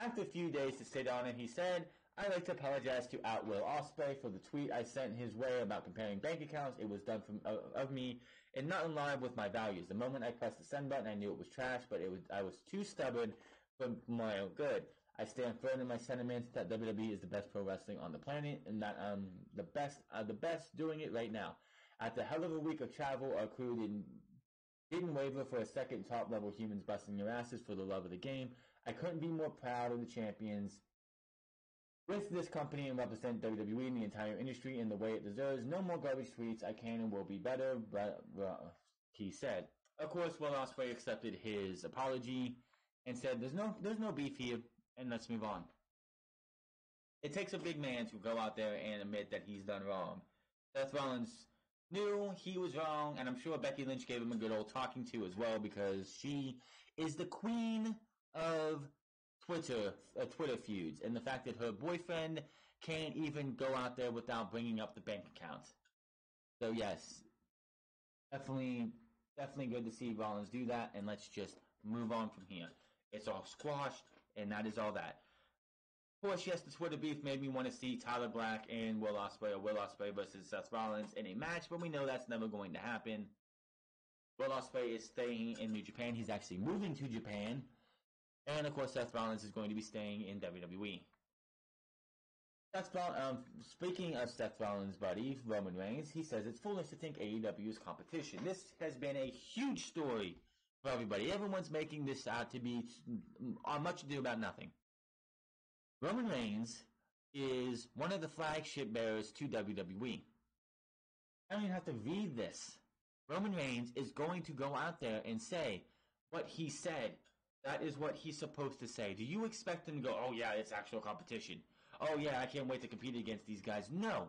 After a few days to sit on it, he said, I'd like to apologize to Will Ospreay for the tweet I sent his way about comparing bank accounts. It was done of me and not in line with my values. The moment I pressed the send button, I knew it was trash, but I was too stubborn for my own good. I stand firm in my sentiments that WWE is the best pro wrestling on the planet and that I'm the best doing it right now. After a hell of a week of travel, our crew didn't waver for a second. Top-level humans busting your asses for the love of the game. I couldn't be more proud of the champions with this company and represent WWE and the entire industry in the way it deserves. No more garbage tweets. I can and will be better, but he said. Of course, Will Ospreay accepted his apology and said, "There's no beef here, and let's move on." It takes a big man to go out there and admit that he's done wrong. Seth Rollins knew he was wrong, and I'm sure Becky Lynch gave him a good old talking to as well because she is the queen of Twitter feuds, and the fact that her boyfriend can't even go out there without bringing up the bank account. So yes, definitely good to see Rollins do that, and let's just move on from here. It's all squashed, and that is all that. Of course, yes, the Twitter beef made me want to see Tyler Black and Will Ospreay, or Will Ospreay versus Seth Rollins in a match, but we know that's never going to happen. Will Ospreay is staying in New Japan. He's actually moving to Japan. And, of course, Seth Rollins is going to be staying in WWE. Speaking of Seth Rollins' buddy, Roman Reigns, he says it's foolish to think AEW is competition. This has been a huge story for everybody. Everyone's making this out to be much ado about nothing. Roman Reigns is one of the flagship bearers to WWE. I don't even have to read this. Roman Reigns is going to go out there and say what he said. That is what he's supposed to say. Do you expect him to go, oh yeah, it's actual competition? Oh yeah, I can't wait to compete against these guys. No,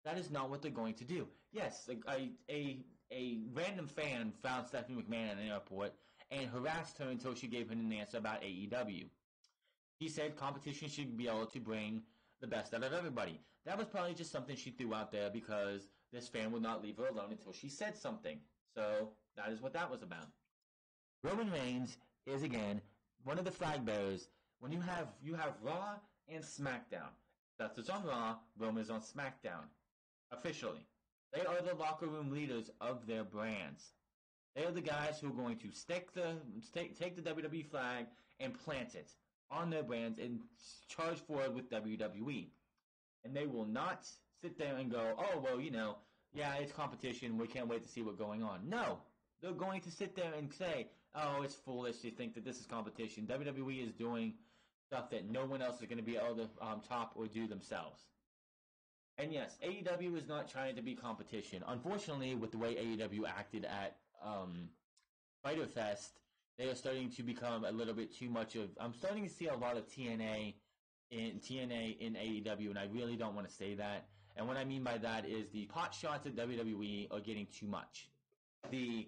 that is not what they're going to do. Yes, a random fan found Stephanie McMahon at an airport and harassed her until she gave him an answer about AEW. He said competition should be able to bring the best out of everybody. That was probably just something she threw out there because this fan would not leave her alone until she said something. So that is what that was about. Roman Reigns is again one of the flag bearers. When you have Raw and SmackDown. Seth is on Raw, Roman is on SmackDown. Officially. They are the locker room leaders of their brands. They are the guys who are going to take the WWE flag and plant it on their brands and charge forward with WWE. And they will not sit there and go, oh, well, yeah, it's competition. We can't wait to see what's going on. No. They're going to sit there and say, oh, it's foolish to think that this is competition. WWE is doing stuff that no one else is going to be able to top or do themselves. And yes, AEW is not trying to be competition. Unfortunately, with the way AEW acted at Fyter Fest, they are starting to become a little bit too much of... I'm starting to see a lot of TNA in AEW, and I really don't want to say that. And what I mean by that is the pot shots at WWE are getting too much. The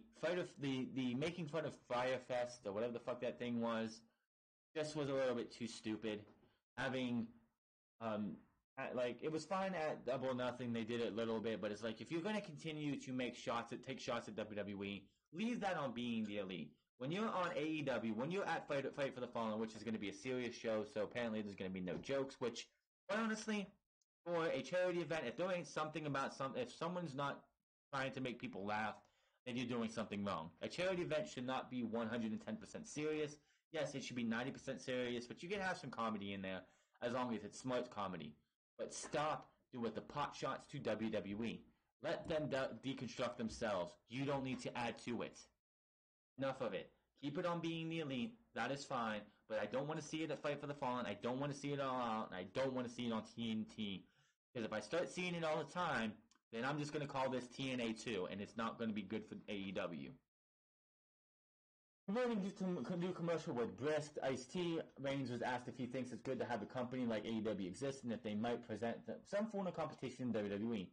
making fun of Fyter Fest, or whatever the fuck that thing was, just was a little bit too stupid. Having... it was fine at Double or Nothing. They did it a little bit, but it's like, if you're going to continue to take shots at WWE, leave that on Being the Elite. When you're on AEW, when you're at Fight for the Fallen, which is going to be a serious show, so apparently there's going to be no jokes, which, quite honestly, for a charity event, if there ain't something about if someone's not trying to make people laugh, then you're doing something wrong. A charity event should not be 110% serious. Yes, it should be 90% serious, but you can have some comedy in there, as long as it's smart comedy. But stop with the pot shots to WWE. Let them deconstruct themselves. You don't need to add to it. Enough of it. Keep it on Being the Elite. That is fine. But I don't want to see it at Fight for the Fallen. I don't want to see it all out. And I don't want to see it on TNT. Because if I start seeing it all the time, then I'm just going to call this TNA 2. And it's not going to be good for AEW. Running to do commercial with Brisk, Ice-T. Reigns was asked if he thinks it's good to have a company like AEW exist and if they might present some form of competition in WWE.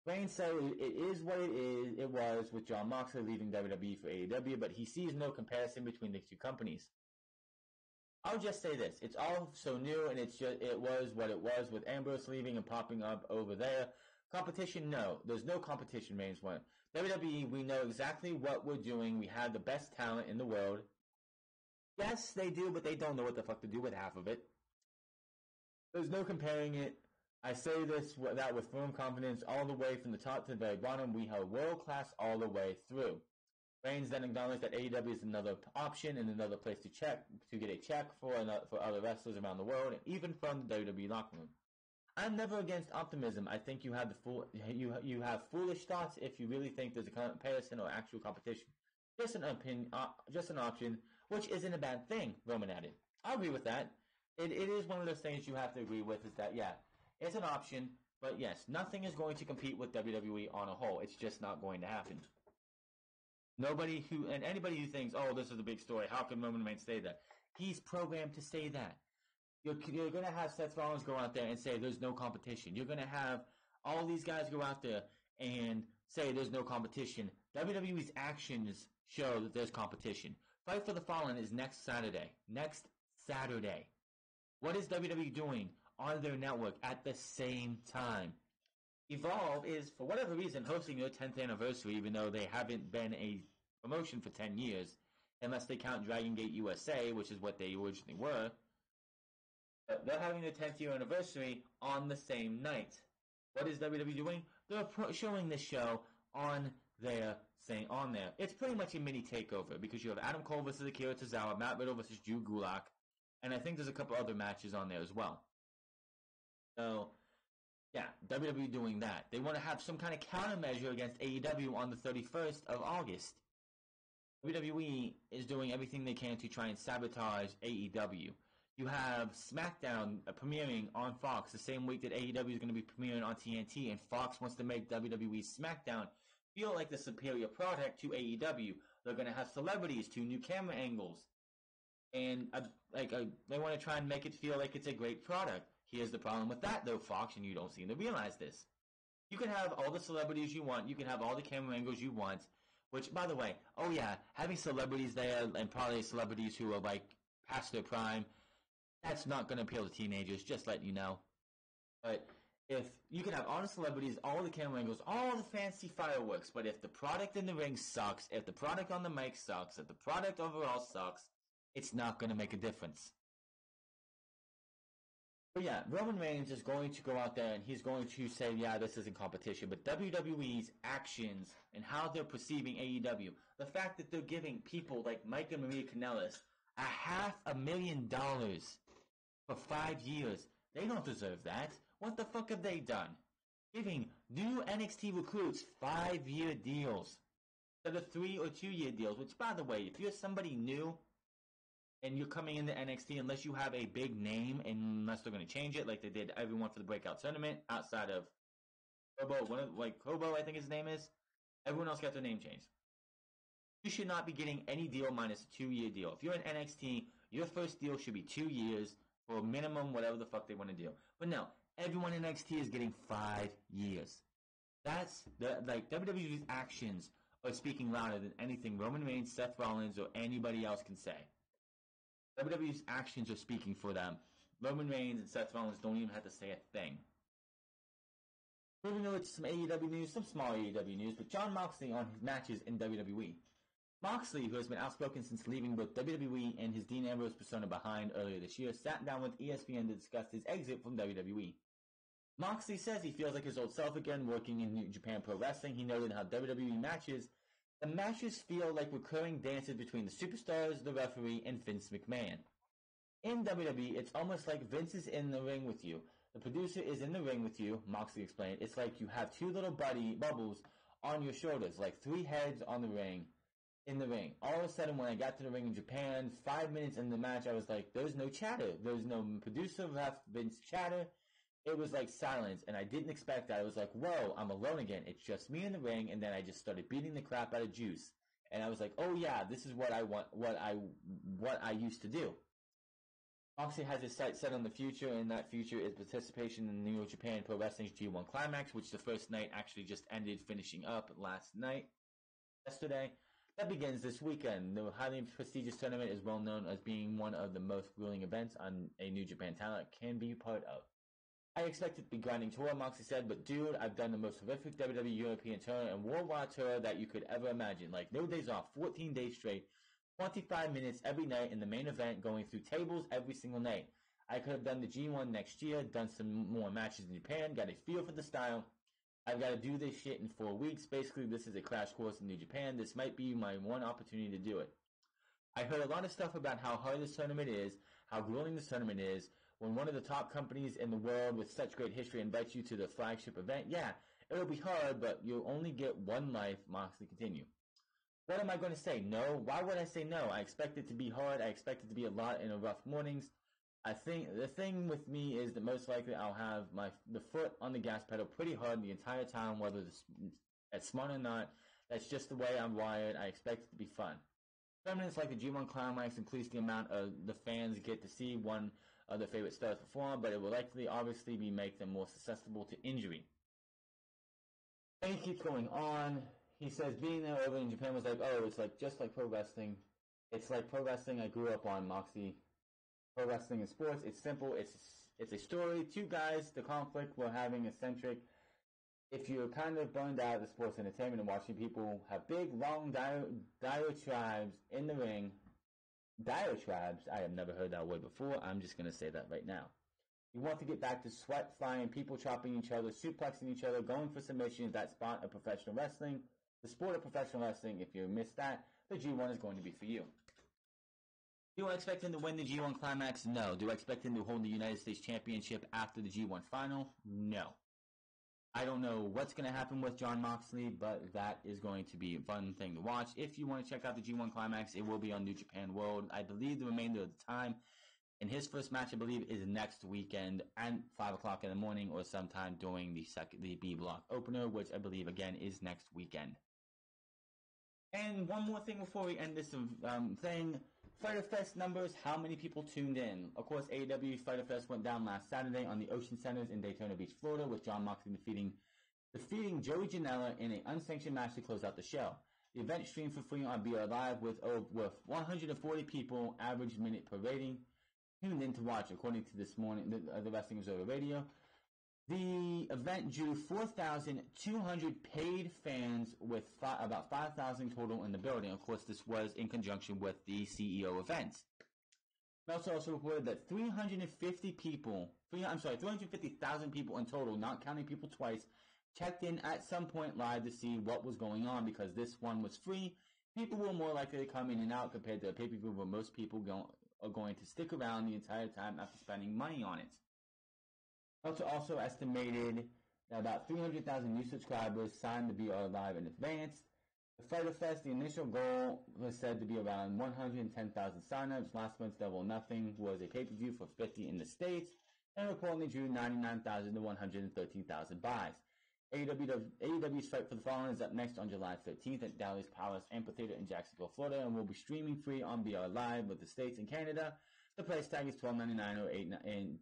Reigns said it is what it is. It was with Jon Moxley leaving WWE for AEW, but he sees no comparison between the two companies. I'll just say this: it's all so new, and it was what it was with Ambrose leaving and popping up over there. Competition? No. There's no competition, Reigns went. WWE, we know exactly what we're doing. We have the best talent in the world. Yes, they do, but they don't know what the fuck to do with half of it. There's no comparing it. I say that with firm confidence, all the way from the top to the very bottom. We have world class all the way through. Reigns then acknowledged that AEW is another option and another place to get a check for other wrestlers around the world, and even from the WWE locker room. I'm never against optimism. I think you have you have foolish thoughts if you really think there's a comparison or actual competition. Just an opinion, just an option, which isn't a bad thing. Roman added. I agree with that. It is one of those things you have to agree with. Is that it's an option, but yes, nothing is going to compete with WWE on a whole. It's just not going to happen. Anybody who thinks, oh, this is a big story, how can Roman Reigns say that? He's programmed to say that. You're going to have Seth Rollins go out there and say there's no competition. You're going to have all these guys go out there and say there's no competition. WWE's actions show that there's competition. Fight for the Fallen is next Saturday. Next Saturday. What is WWE doing on their network at the same time? Evolve is, for whatever reason, hosting their 10th anniversary, even though they haven't been a promotion for 10 years, unless they count Dragon Gate USA, which is what they originally were. But they're having their 10th year anniversary on the same night. What is WWE doing? They're showing this show on there. It's pretty much a mini takeover, because you have Adam Cole versus Akira Tozawa, Matt Riddle versus Drew Gulak, and I think there's a couple other matches on there as well. So, yeah, WWE doing that. They want to have some kind of countermeasure against AEW on the 31st of August. WWE is doing everything they can to try and sabotage AEW. You have SmackDown premiering on Fox the same week that AEW is going to be premiering on TNT, and Fox wants to make WWE SmackDown feel like the superior product to AEW. They're going to have celebrities, 2 new camera angles, and they want to try and make it feel like it's a great product. Here's the problem with that, though, Fox, and you don't seem to realize this. You can have all the celebrities you want. You can have all the camera angles you want. Which, by the way, oh yeah, having celebrities there, and probably celebrities who are like past their prime, that's not going to appeal to teenagers, just letting you know. But if you can have all the celebrities, all the camera angles, all the fancy fireworks, but if the product in the ring sucks, if the product on the mic sucks, if the product overall sucks, it's not going to make a difference. But yeah, Roman Reigns is going to go out there and he's going to say, yeah, this isn't competition. But WWE's actions and how they're perceiving AEW, the fact that they're giving people like Mike and Maria Kanellis $500,000 for 5 years, they don't deserve that. What the fuck have they done? Giving new NXT recruits 5-year deals instead of 3 or 2-year deals. Which, by the way, if you're somebody new and you're coming into NXT, unless you have a big name, and unless they're going to change it, like they did everyone for the breakout tournament, outside of Kobo, I think his name is. Everyone else got their name changed. You should not be getting any deal minus a 2-year deal. If you're in NXT, your first deal should be 2 years for minimum whatever the fuck they want to do. But no, everyone in NXT is getting 5 years. That's WWE's actions are speaking louder than anything Roman Reigns, Seth Rollins, or anybody else can say. WWE's actions are speaking for them. Roman Reigns and Seth Rollins don't even have to say a thing. Moving over to some AEW news, some small AEW news, but Jon Moxley on his matches in WWE. Moxley, who has been outspoken since leaving both WWE and his Dean Ambrose persona behind earlier this year, sat down with ESPN to discuss his exit from WWE. Moxley says he feels like his old self again working in New Japan Pro Wrestling. He noted how WWE the matches feel like recurring dances between the superstars, the referee, and Vince McMahon. In WWE, it's almost like Vince is in the ring with you. The producer is in the ring with you, Moxley explained. It's like you have 2 little bubbles on your shoulders, like 3 heads on the ring. In the ring. All of a sudden, when I got to the ring in Japan, 5 minutes in the match, I was like, there's no chatter. There's no producer, ref, Vince chatter. It was like silence, and I didn't expect that. I was like, whoa, I'm alone again. It's just me in the ring, and then I just started beating the crap out of Juice. And I was like, oh yeah, this is what I want, what I used to do. Moxley has his sights set on the future, and that future is participation in the New Japan Pro Wrestling's G1 Climax, which the first night actually just ended, finishing up yesterday. That begins this weekend. The highly prestigious tournament is well known as being one of the most grueling events on a New Japan talent can be part of. I expect it to be grinding tour, Moxley said, but dude, I've done the most horrific WWE European tour and worldwide tour that you could ever imagine. Like, no days off, 14 days straight, 25 minutes every night in the main event, going through tables every single night. I could have done the G1 next year, done some more matches in Japan, got a feel for the style. I've got to do this shit in 4 weeks. Basically, this is a crash course in New Japan. This might be my one opportunity to do it. I heard a lot of stuff about how hard this tournament is, how grueling this tournament is. When one of the top companies in the world with such great history invites you to the flagship event, yeah, it'll be hard, but you'll only get one life, Moxley continued. What am I going to say? No? Why would I say no? I expect it to be hard. I expect it to be a lot in rough mornings. I think the thing with me is that most likely I'll have the foot on the gas pedal pretty hard the entire time, whether it's smart or not. That's just the way I'm wired. I expect it to be fun. Tournaments like the G1 Climax increase the amount of the fans get to see one of their favorite stars perform, but it will likely obviously make them more susceptible to injury. And he keeps going on. He says being there over in Japan was like, oh, it's like just like pro wrestling. It's like pro wrestling I grew up on, Moxley. Pro wrestling and sports, it's simple. It's a story. 2 guys, the conflict we're having eccentric. If you're kind of burned out of the sports entertainment and watching people have big, long diatribes in the ring, diatribes, I have never heard that word before. I'm just going to say that right now. You want to get back to sweat flying, people chopping each other, suplexing each other, going for submissions, that spot of professional wrestling. The sport of professional wrestling, if you missed that, the G1 is going to be for you. Do I expect him to win the G1 Climax? No. Do I expect him to hold the United States Championship after the G1 Final? No. I don't know what's going to happen with Jon Moxley, but that is going to be a fun thing to watch. If you want to check out the G1 Climax, it will be on New Japan World. I believe the remainder of the time And his first match, I believe, is next weekend at 5 o'clock in the morning or sometime during the B block opener, which I believe, again, is next weekend. And one more thing before we end this thing. Fyter Fest numbers, how many people tuned in? Of course, AEW's Fyter Fest went down last Saturday on the Ocean Centers in Daytona Beach, Florida, with Jon Moxley defeating Joey Janela in an unsanctioned match to close out the show. The event streamed for free on BR Live with 140 people, average minute per rating, tuned in to watch, according to this morning, the Wrestling Observer Radio. The event drew 4,200 paid fans with about 5,000 total in the building. Of course, this was in conjunction with the CEO event. Also reported that 350,000 people in total, not counting people twice, checked in at some point live to see what was going on, because this one was free. People were more likely to come in and out compared to a pay-per-view where most people are going to stick around the entire time after spending money on it. Also estimated that about 300,000 new subscribers signed to BR Live in advance. The Fyter Fest, the initial goal was said to be around 110,000 signups. Last month's Double or Nothing was a pay-per-view for 50 in the States, and reportedly drew 99,000 to 113,000 buys. AEW's Fight for the Fallen is up next on July 13th at Dallas Palace Amphitheater in Jacksonville, Florida, and will be streaming free on BR Live with the States and Canada. The price tag is $12.99 or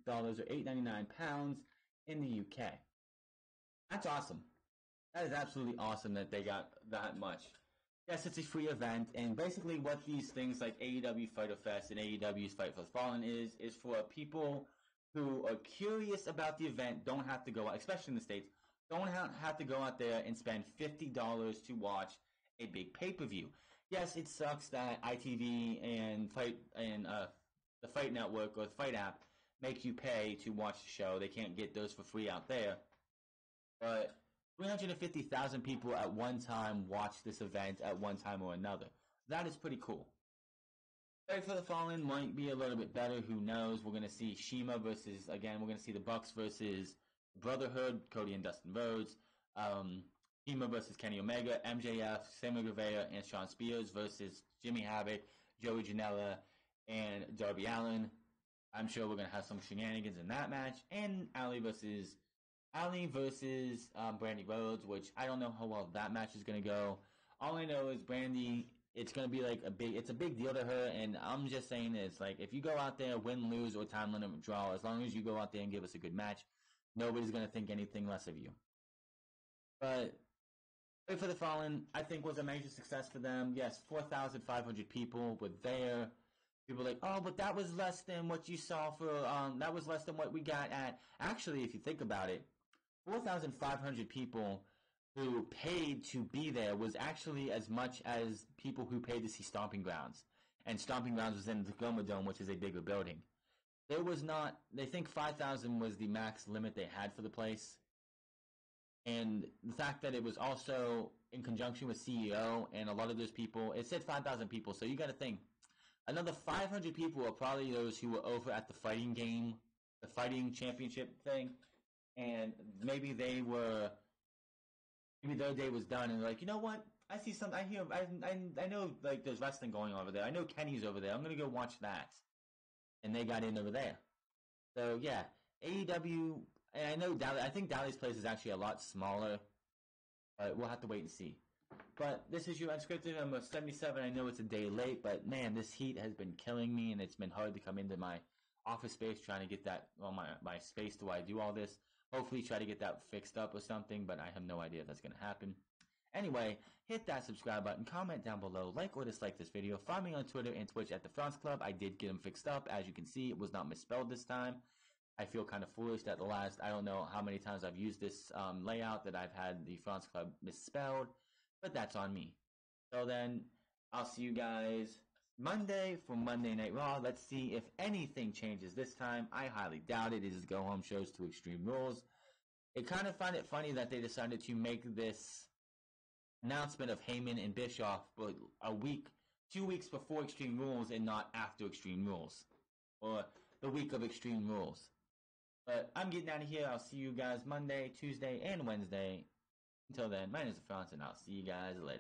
£8.99 in the UK. That's awesome. That is absolutely awesome that they got that much. Yes, it's a free event, and basically what these things like AEW Fyter Fest and AEW's Fight for the Fallen is for people who are curious about the event, don't have to go out, especially in the States, don't have to go out there and spend $50 to watch a big pay-per-view. Yes, it sucks that ITV and the Fight Network or the Fight app make you pay to watch the show. They can't get those for free out there. But 350,000 people at one time watch this event at one time or another. That is pretty cool. Fight for the Fallen might be a little bit better. Who knows? We're going to see Shima we're going to see the Bucks versus Brotherhood, Cody and Dustin Rhodes. Shima versus Kenny Omega, MJF, Sammy Guevara, and Shawn Spears versus Jimmy Havoc, Joey Janela, and Darby Allin. I'm sure we're going to have some shenanigans in that match. And Ali versus Brandy Rhodes, which I don't know how well that match is going to go. All I know is Brandy, it's going to be like it's a big deal to her, and I'm just saying it's like, if you go out there, win, lose, or time limit draw, as long as you go out there and give us a good match, nobody's going to think anything less of you. But Fight for the Fallen, I think, was a major success for them. Yes, 4,500 people were there. People were like, oh, but that was less than what you saw for, that was less than what we got at. Actually, if you think about it, 4,500 people who paid to be there was actually as much as people who paid to see Stomping Grounds. And Stomping Grounds was in the Tacoma Dome, which is a bigger building. They think 5,000 was the max limit they had for the place. And the fact that it was also in conjunction with CEO, and a lot of those people, it said 5,000 people, so you got to think, another 500 people are probably those who were over at the fighting game, the fighting championship thing, and maybe their day was done, and they're like, you know what? I see something. I know like there's wrestling going on over there. I know Kenny's over there. I'm gonna go watch that, and they got in over there. So yeah, AEW. And I know I think Dallas Place is actually a lot smaller, but we'll have to wait and see. But this is your Unscripted. I'm 77. I know it's a day late, but man, this heat has been killing me, and it's been hard to come into my office space trying to get that my space to where I do all this. Hopefully try to get that fixed up or something, but I have no idea if that's going to happen. Anyway, hit that subscribe button, comment down below, like or dislike this video, find me on Twitter and Twitch at The France Club. I did get them fixed up. As you can see, it was not misspelled this time. I feel kind of foolish that I don't know how many times I've used this layout that I've had the France Club misspelled, but that's on me. So then, I'll see you guys Monday for Monday Night Raw. Let's see if anything changes this time. I highly doubt it. It is go-home shows to Extreme Rules. I kind of find it funny that they decided to make this announcement of Heyman and Bischoff 2 weeks before Extreme Rules and not after Extreme Rules. Or the week of Extreme Rules. But I'm getting out of here. I'll see you guys Monday, Tuesday, and Wednesday. Until then, my name is France, and I'll see you guys later.